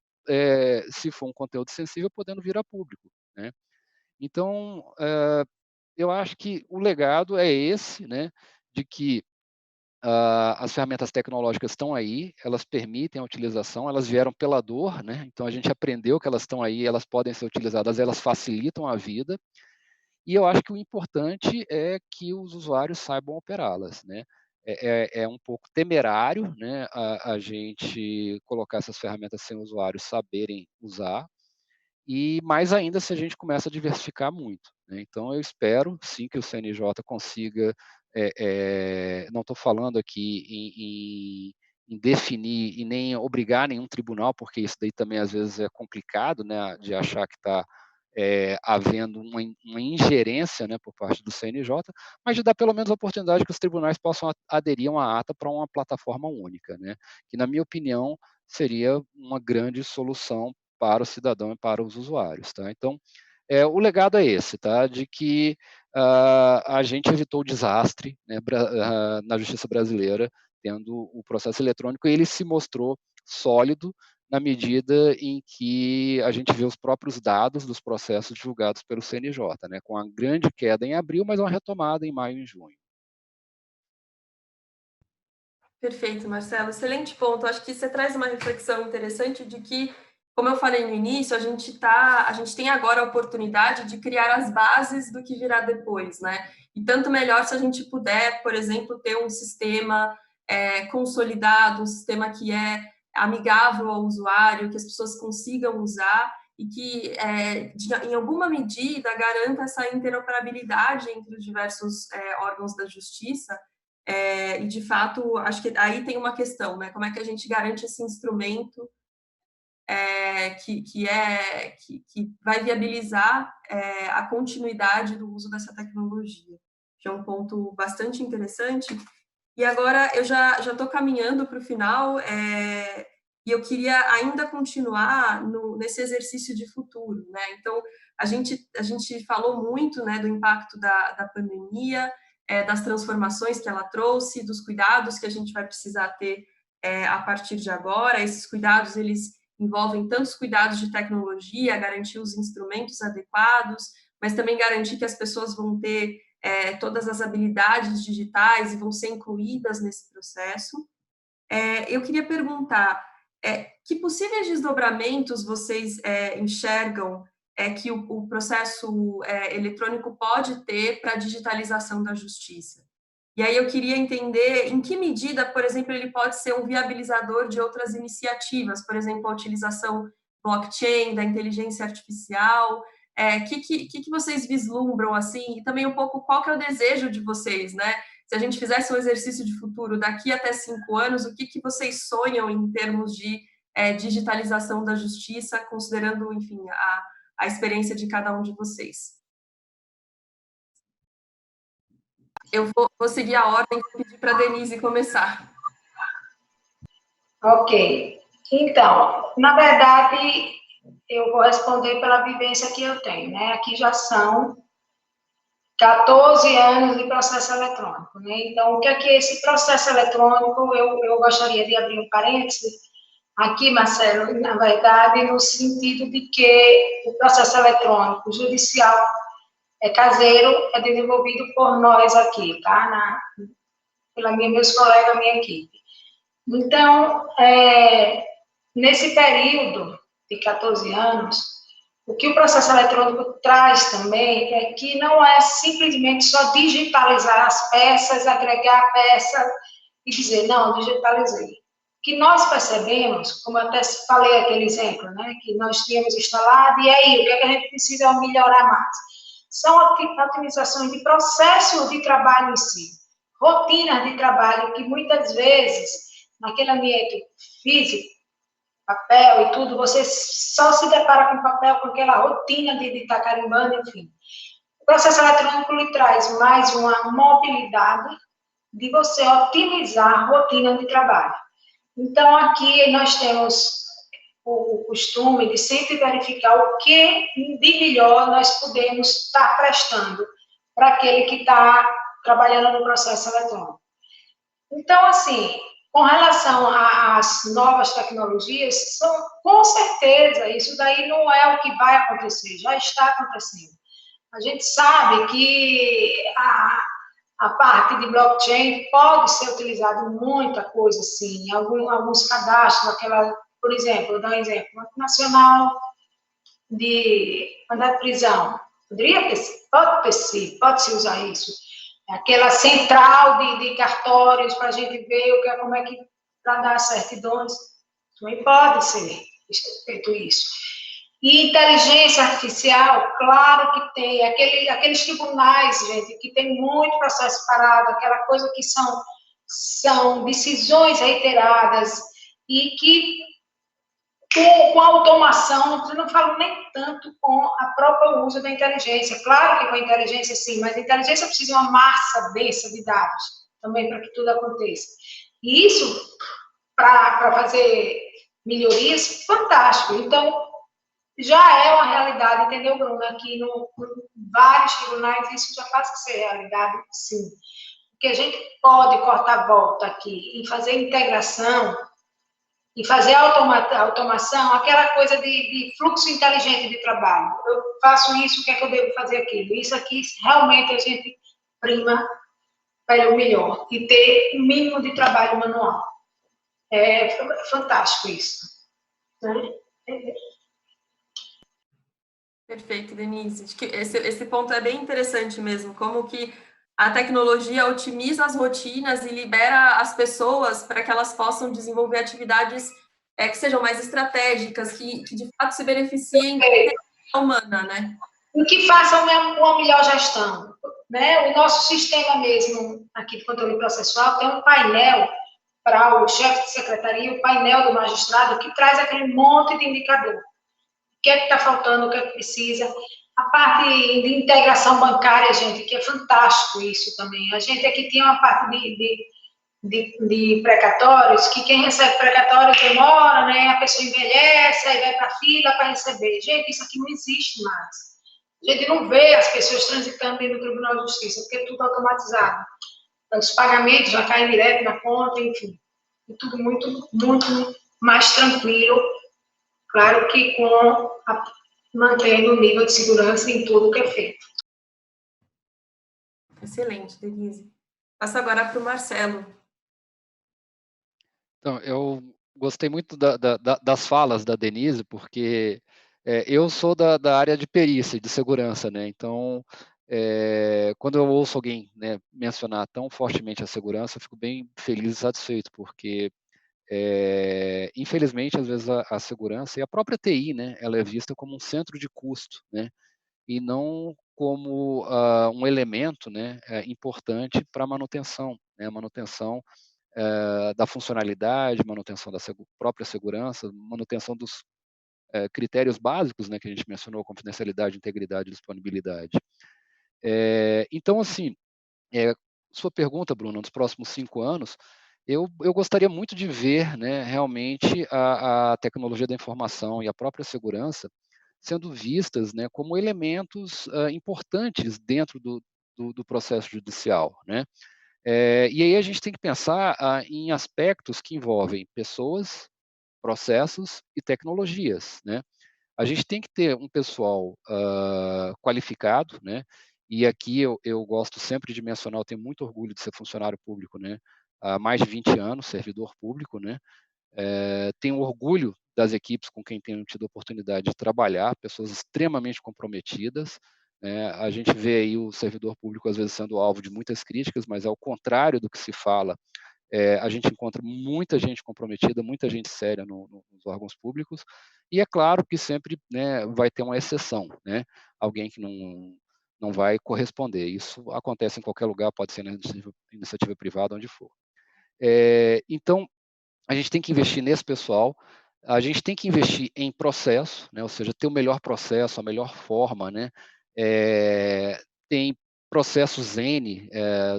C: se for um conteúdo sensível, podendo vir a público, né? Então, eu acho que o legado é esse, né, de que as ferramentas tecnológicas estão aí, elas permitem a utilização, elas vieram pela dor, né? Então a gente aprendeu que elas estão aí, elas podem ser utilizadas, elas facilitam a vida. E eu acho que o importante é que os usuários saibam operá-las, né? É um pouco temerário, né, a gente colocar essas ferramentas sem usuários saberem usar, e mais ainda se a gente começa a diversificar muito, né? Então eu espero sim que o CNJ consiga, não estou falando aqui em definir e nem obrigar nenhum tribunal, porque isso daí também às vezes é complicado, né, de achar que está havendo uma ingerência, né, por parte do CNJ, mas de dar pelo menos a oportunidade que os tribunais possam aderir a uma ata para uma plataforma única, né, que na minha opinião seria uma grande solução para o cidadão e para os usuários, tá? Então, o legado é esse, tá? De que a gente evitou o desastre, né, na justiça brasileira, tendo o processo eletrônico, e ele se mostrou sólido na medida em que a gente vê os próprios dados dos processos divulgados pelo CNJ, né, com a grande queda em abril, mas uma retomada em maio e junho.
A: Perfeito, Marcelo. Excelente ponto. Acho que você traz uma reflexão interessante de que, como eu falei no início, a gente tem agora a oportunidade de criar as bases do que virá depois, né? E tanto melhor se a gente puder, por exemplo, ter um sistema consolidado, um sistema que é amigável ao usuário, que as pessoas consigam usar e que, em alguma medida, garanta essa interoperabilidade entre os diversos órgãos da justiça. E, de fato, acho que aí tem uma questão, né? Como é que a gente garante esse instrumento que vai viabilizar a continuidade do uso dessa tecnologia? Que é um ponto bastante interessante. E agora eu já estou caminhando para o final. e eu queria ainda continuar nesse exercício de futuro, né? Então, a gente falou muito, né, do impacto da pandemia, das transformações que ela trouxe, dos cuidados que a gente vai precisar ter a partir de agora. Esses cuidados, eles envolvem tantos cuidados de tecnologia, garantir os instrumentos adequados, mas também garantir que as pessoas vão ter todas as habilidades digitais e vão ser incluídas nesse processo. Eu queria perguntar, que possíveis desdobramentos vocês enxergam que o processo eletrônico pode ter para a digitalização da justiça? E aí eu queria entender em que medida, por exemplo, ele pode ser um viabilizador de outras iniciativas, por exemplo, a utilização blockchain, da inteligência artificial. Que vocês vislumbram, assim, e também um pouco qual que é o desejo de vocês, né? Se a gente fizesse um exercício de futuro daqui até 5 anos, o que vocês sonham em termos de digitalização da justiça, considerando, enfim, a experiência de cada um de vocês? Eu vou seguir a ordem e pedir para a Denise começar.
B: Ok. Então, na verdade, eu vou responder pela vivência que eu tenho, né? Aqui já são 14 anos de processo eletrônico, né? Então, o que é esse processo eletrônico? Eu gostaria de abrir um parêntese aqui, Marcelo, na verdade, no sentido de que o processo eletrônico judicial caseiro é desenvolvido por nós aqui, tá? Meus colegas, minha equipe. Então, nesse período de 14 anos, o que o processo eletrônico traz também é que não é simplesmente só digitalizar as peças, agregar peças e dizer, não, digitalizei. O que nós percebemos, como eu até falei aquele exemplo, né, que nós tínhamos instalado, e aí, o que a gente precisa melhorar mais? São otimizações de processo de trabalho em si, rotinas de trabalho que muitas vezes, naquele ambiente físico, papel e tudo, você só se depara com papel, com aquela rotina de estar carimbando, enfim. O processo eletrônico lhe traz mais uma mobilidade de você otimizar a rotina de trabalho. Então, aqui nós temos o costume de sempre verificar o que de melhor nós podemos estar prestando para aquele que está trabalhando no processo eletrônico. Então, assim, com relação às novas tecnologias, com certeza, isso daí não é o que vai acontecer, já está acontecendo. A gente sabe que a parte de blockchain pode ser utilizada em muita coisa, sim, em alguns cadastros, por exemplo, vou dar um exemplo, nacional de mandado de prisão, pode-se usar isso. Aquela central de cartórios para a gente ver como é que para dar certidões, também pode ser feito isso. E inteligência artificial, claro que tem, aqueles tribunais, gente, que tem muito processo parado, aquela coisa que são decisões reiteradas e que com a automação, eu não falo nem tanto com a própria uso da inteligência. Claro que com a inteligência, sim, mas a inteligência precisa de uma massa densa de dados também para que tudo aconteça. E isso, para fazer melhorias, fantástico. Então, já é uma realidade, entendeu, Bruno? Aqui no vários tribunais, isso já passa a ser realidade, sim. Porque a gente pode cortar a volta aqui e fazer integração e fazer automação, aquela coisa de fluxo inteligente de trabalho. Eu faço isso, o que é que eu devo fazer aquilo? Isso aqui, realmente, a gente prima para o melhor e ter o mínimo de trabalho manual. É fantástico isso. Né?
A: Perfeito, Denise. Acho que esse ponto é bem interessante mesmo, como que a tecnologia otimiza as rotinas e libera as pessoas para que elas possam desenvolver atividades que sejam mais estratégicas, que de fato se beneficiem da humana, né?
B: E que façam uma melhor gestão. Né? O nosso sistema mesmo, aqui de controle processual, tem um painel para o chefe de secretaria, o painel do magistrado, que traz aquele monte de indicador. O que é que está faltando, o que é que precisa. A parte de integração bancária, gente, que é fantástico isso também. A gente aqui tinha uma parte de precatórios, que quem recebe precatório demora, né? A pessoa envelhece, aí vai para a fila para receber. Gente, isso aqui não existe mais. A gente não vê as pessoas transitando dentro do Tribunal de Justiça, porque é tudo automatizado. Os pagamentos já caem direto na conta, enfim. É tudo muito, muito mais tranquilo. Claro que mantendo o nível de segurança em tudo que é feito.
A: Excelente, Denise. Passo agora para o Marcelo.
C: Então, eu gostei muito das falas da Denise, porque eu sou da área de perícia, de segurança, né? Então, quando eu ouço alguém, né, mencionar tão fortemente a segurança, eu fico bem feliz e satisfeito, porque, infelizmente, às vezes a segurança e a própria TI, né, ela é vista como um centro de custo, né? E não como um elemento, né, importante para a manutenção, né? Manutenção da funcionalidade, manutenção da própria segurança, manutenção dos critérios básicos, né, que a gente mencionou, confidencialidade, integridade e disponibilidade. Então, assim, sua pergunta, Bruno, nos próximos 5 anos, eu gostaria muito de ver, né, realmente a tecnologia da informação e a própria segurança sendo vistas, né, como elementos importantes dentro do processo judicial, né? E aí a gente tem que pensar em aspectos que envolvem pessoas, processos e tecnologias, né? A gente tem que ter um pessoal qualificado, né? E aqui eu gosto sempre de mencionar, eu tenho muito orgulho de ser funcionário público, né? Há mais de 20 anos, servidor público, né? Tenho orgulho das equipes com quem tenho tido a oportunidade de trabalhar, pessoas extremamente comprometidas, né? A gente vê aí o servidor público às vezes sendo alvo de muitas críticas, mas ao contrário do que se fala, a gente encontra muita gente comprometida, muita gente séria nos órgãos públicos, e é claro que sempre, né, vai ter uma exceção, né? Alguém que não vai corresponder. Isso acontece em qualquer lugar, pode ser na iniciativa privada, onde for. Então, a gente tem que investir nesse pessoal, a gente tem que investir em processo, né? Ou seja, ter o melhor processo, a melhor forma, né? Tem processos N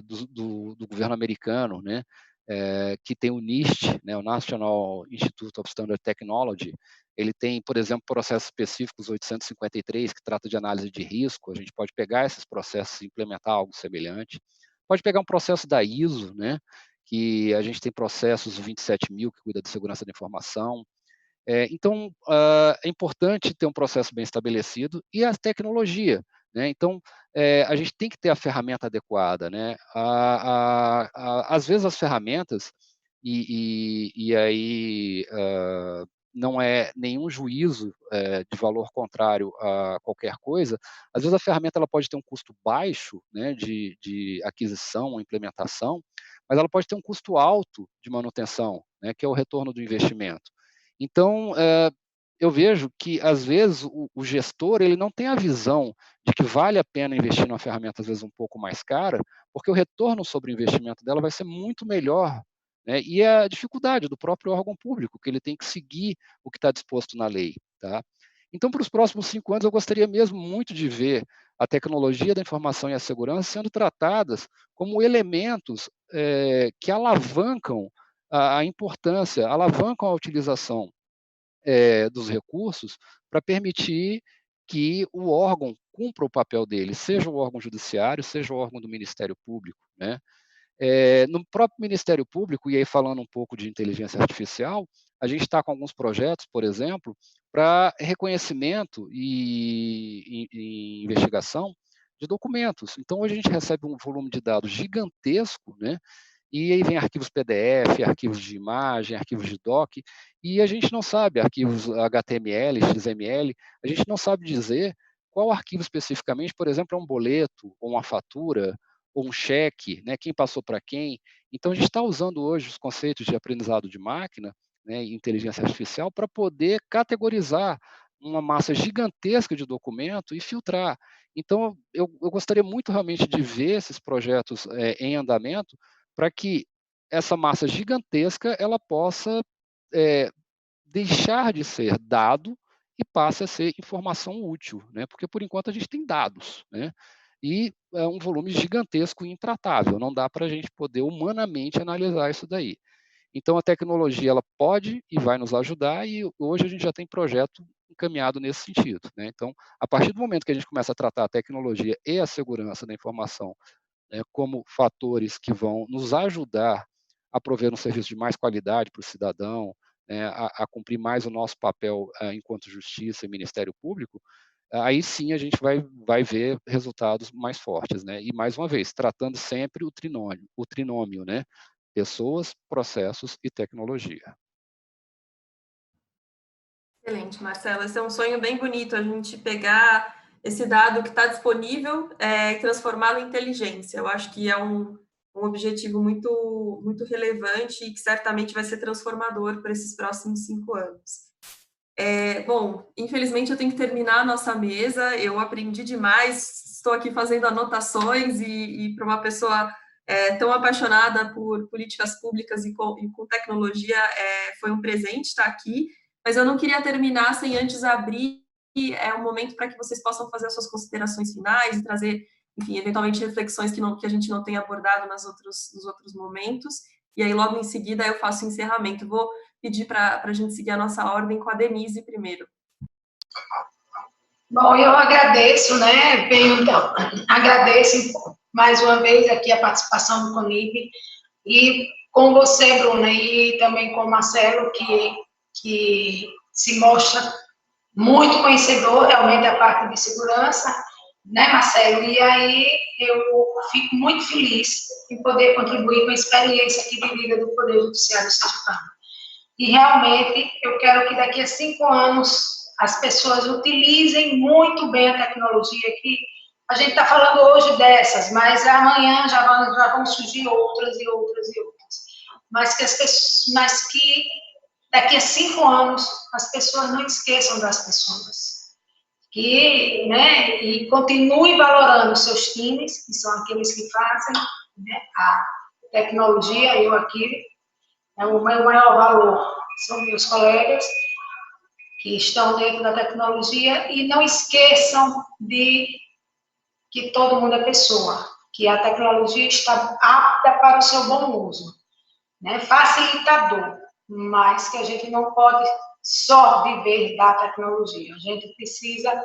C: do governo americano, né? Que tem o NIST, né? O National Institute of Standard Technology. Ele tem, por exemplo, processos específicos 853, que trata de análise de risco. A gente pode pegar esses processos e implementar algo semelhante. Pode pegar um processo da ISO, né? Que a gente tem processos 27.000 que cuida de segurança da informação. Então, é importante ter um processo bem estabelecido e a tecnologia, né? Então, a gente tem que ter a ferramenta adequada, né? Às vezes as ferramentas, e aí não é nenhum juízo de valor contrário a qualquer coisa, às vezes a ferramenta ela pode ter um custo baixo, né, de aquisição ou implementação, mas ela pode ter um custo alto de manutenção, né, que é o retorno do investimento. Então, eu vejo que, às vezes, o gestor ele não tem a visão de que vale a pena investir numa ferramenta, às vezes, um pouco mais cara, porque o retorno sobre o investimento dela vai ser muito melhor, né? E é a dificuldade do próprio órgão público, que ele tem que seguir o que está disposto na lei. Tá? Então, para os próximos 5 anos, eu gostaria mesmo muito de ver a tecnologia da informação e a segurança sendo tratadas como elementos que alavancam a importância, alavancam a utilização dos recursos para permitir que o órgão cumpra o papel dele, seja o órgão judiciário, seja o órgão do Ministério Público, né? No próprio Ministério Público, e aí falando um pouco de inteligência artificial, a gente está com alguns projetos, por exemplo, para reconhecimento e investigação de documentos. Então, hoje a gente recebe um volume de dados gigantesco, né? E aí vem arquivos PDF, arquivos de imagem, arquivos de doc, e a gente não sabe, arquivos HTML, XML, a gente não sabe dizer qual arquivo especificamente, por exemplo, é um boleto, ou uma fatura, ou um cheque, né, quem passou para quem. Então, a gente está usando hoje os conceitos de aprendizado de máquina, né, e inteligência artificial para poder categorizar uma massa gigantesca de documento e filtrar. Então, eu gostaria muito realmente de ver esses projetos em andamento, para que essa massa gigantesca ela possa deixar de ser dado e passe a ser informação útil, né? Porque por enquanto a gente tem dados, né? e é um volume gigantesco e intratável, não dá para a gente poder humanamente analisar isso daí. Então, a tecnologia ela pode e vai nos ajudar, e hoje a gente já tem projeto encaminhado nesse sentido, né? Então, a partir do momento que a gente começa a tratar a tecnologia e a segurança da informação, né, como fatores que vão nos ajudar a prover um serviço de mais qualidade para o cidadão, né, a cumprir mais o nosso papel enquanto justiça e Ministério Público, aí sim a gente vai ver resultados mais fortes, né? E mais uma vez, tratando sempre o trinômio, né? Pessoas, processos e tecnologia.
A: Excelente, Marcela. Esse é um sonho bem bonito, a gente pegar esse dado que está disponível e transformá-lo em inteligência. Eu acho que é um objetivo muito relevante e que certamente vai ser transformador para esses próximos 5 anos. Bom, infelizmente eu tenho que terminar a nossa mesa, eu aprendi demais, estou aqui fazendo anotações e para uma pessoa tão apaixonada por políticas públicas e com tecnologia, foi um presente estar aqui, mas eu não queria terminar sem antes abrir um momento para que vocês possam fazer as suas considerações finais e trazer, enfim, eventualmente reflexões que a gente não tenha abordado nos outros momentos, e aí logo em seguida eu faço o encerramento. Vou pedir para a gente seguir a nossa ordem com a Denise primeiro.
B: Bom, eu agradeço, né, então, agradeço mais uma vez aqui a participação do CONIP, e com você, Bruna, e também com o Marcelo, que se mostra muito conhecedor realmente da parte de segurança, né, Marcelo? E aí eu fico muito feliz em poder contribuir com a experiência aqui vivida do Poder Judiciário sergipano. E realmente eu quero que daqui a 5 anos as pessoas utilizem muito bem a tecnologia, que a gente está falando hoje dessas, mas amanhã já vão surgir outras e outras e outras. Mas que daqui a 5 anos as pessoas não esqueçam das pessoas. E continue valorando os seus times, que são aqueles que fazem, né, a tecnologia, eu aqui, o meu maior valor são meus colegas que estão dentro da tecnologia, e não esqueçam de que todo mundo é pessoa, que a tecnologia está apta para o seu bom uso, né? Facilitador, mas que a gente não pode só viver da tecnologia, a gente precisa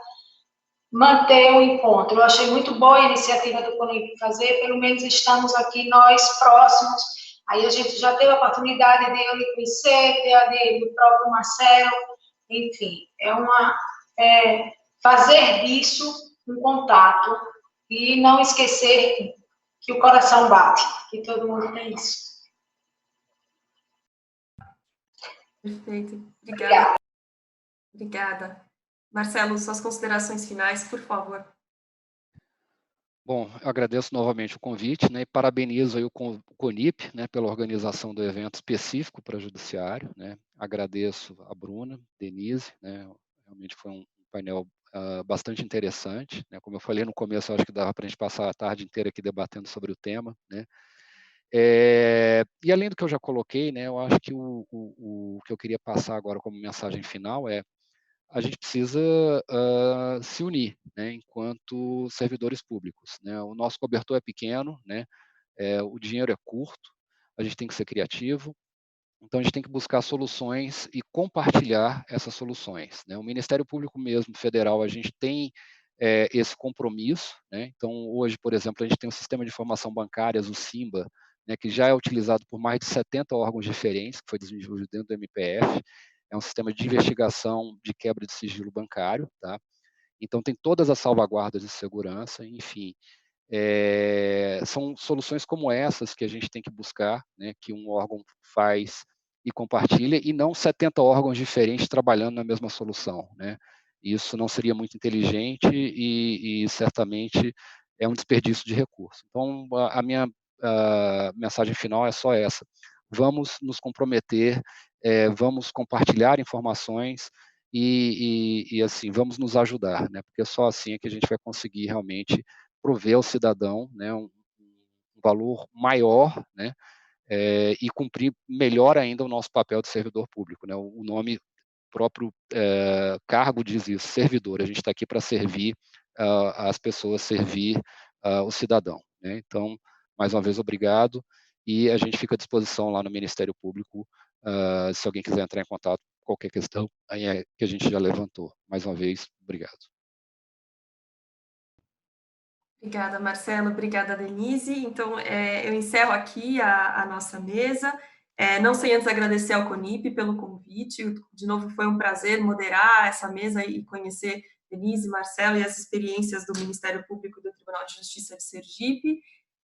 B: manter o encontro. Eu achei muito boa a iniciativa do CONIP fazer, pelo menos estamos aqui nós próximos, aí a gente já teve a oportunidade de eu lhe conhecer, do próprio Marcelo, enfim, fazer disso um contato e não esquecer que o coração bate, que todo mundo tem isso.
A: Perfeito. Obrigada. Obrigada. Marcelo, suas considerações finais, por favor.
C: Bom, eu agradeço novamente o convite, né, e parabenizo aí o CONIP, né, pela organização do evento específico para judiciário, né. Agradeço a Bruna, Denise, né, realmente foi um painel bastante interessante, né. Como eu falei no começo, eu acho que dava para a gente passar a tarde inteira aqui debatendo sobre o tema, né. E além do que eu já coloquei, né, eu acho que o que eu queria passar agora como mensagem final é: a gente precisa se unir, né, enquanto servidores públicos, né? O nosso cobertor é pequeno, né? O dinheiro é curto, a gente tem que ser criativo, então a gente tem que buscar soluções e compartilhar essas soluções, né? O Ministério Público mesmo, federal, a gente tem esse compromisso, né? Então hoje, por exemplo, a gente tem um sistema de informação bancárias, o SIMBA, né, que já é utilizado por mais de 70 órgãos diferentes, que foi desenvolvido dentro do MPF, é um sistema de investigação de quebra de sigilo bancário, tá? Então tem todas as salvaguardas de segurança, enfim. São soluções como essas que a gente tem que buscar, né, que um órgão faz e compartilha, e não 70 órgãos diferentes trabalhando na mesma solução, né? Isso não seria muito inteligente e certamente é um desperdício de recurso. Então, a minha mensagem final é só essa: vamos nos comprometer, vamos compartilhar informações e assim, vamos nos ajudar, né? Porque só assim é que a gente vai conseguir realmente prover ao cidadão, né, um valor maior, né, e cumprir melhor ainda o nosso papel de servidor público, né? O nome próprio cargo diz isso, servidor. A gente está aqui para servir as pessoas, servir o cidadão, né? Então, mais uma vez, obrigado, e a gente fica à disposição lá no Ministério Público, se alguém quiser entrar em contato, qualquer questão aí que a gente já levantou. Mais uma vez, obrigado.
A: Obrigada, Marcelo. Obrigada, Denise. Então, eu encerro aqui a nossa mesa. Não sem antes agradecer ao CONIP pelo convite. De novo, foi um prazer moderar essa mesa e conhecer Denise, Marcelo e as experiências do Ministério Público e do Tribunal de Justiça de Sergipe.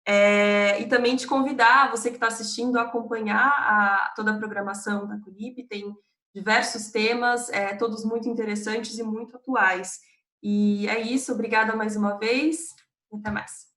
A: E também te convidar, você que está assistindo, a acompanhar toda a programação da CONIP. Tem diversos temas, todos muito interessantes e muito atuais. E é isso. Obrigada mais uma vez. Até mais.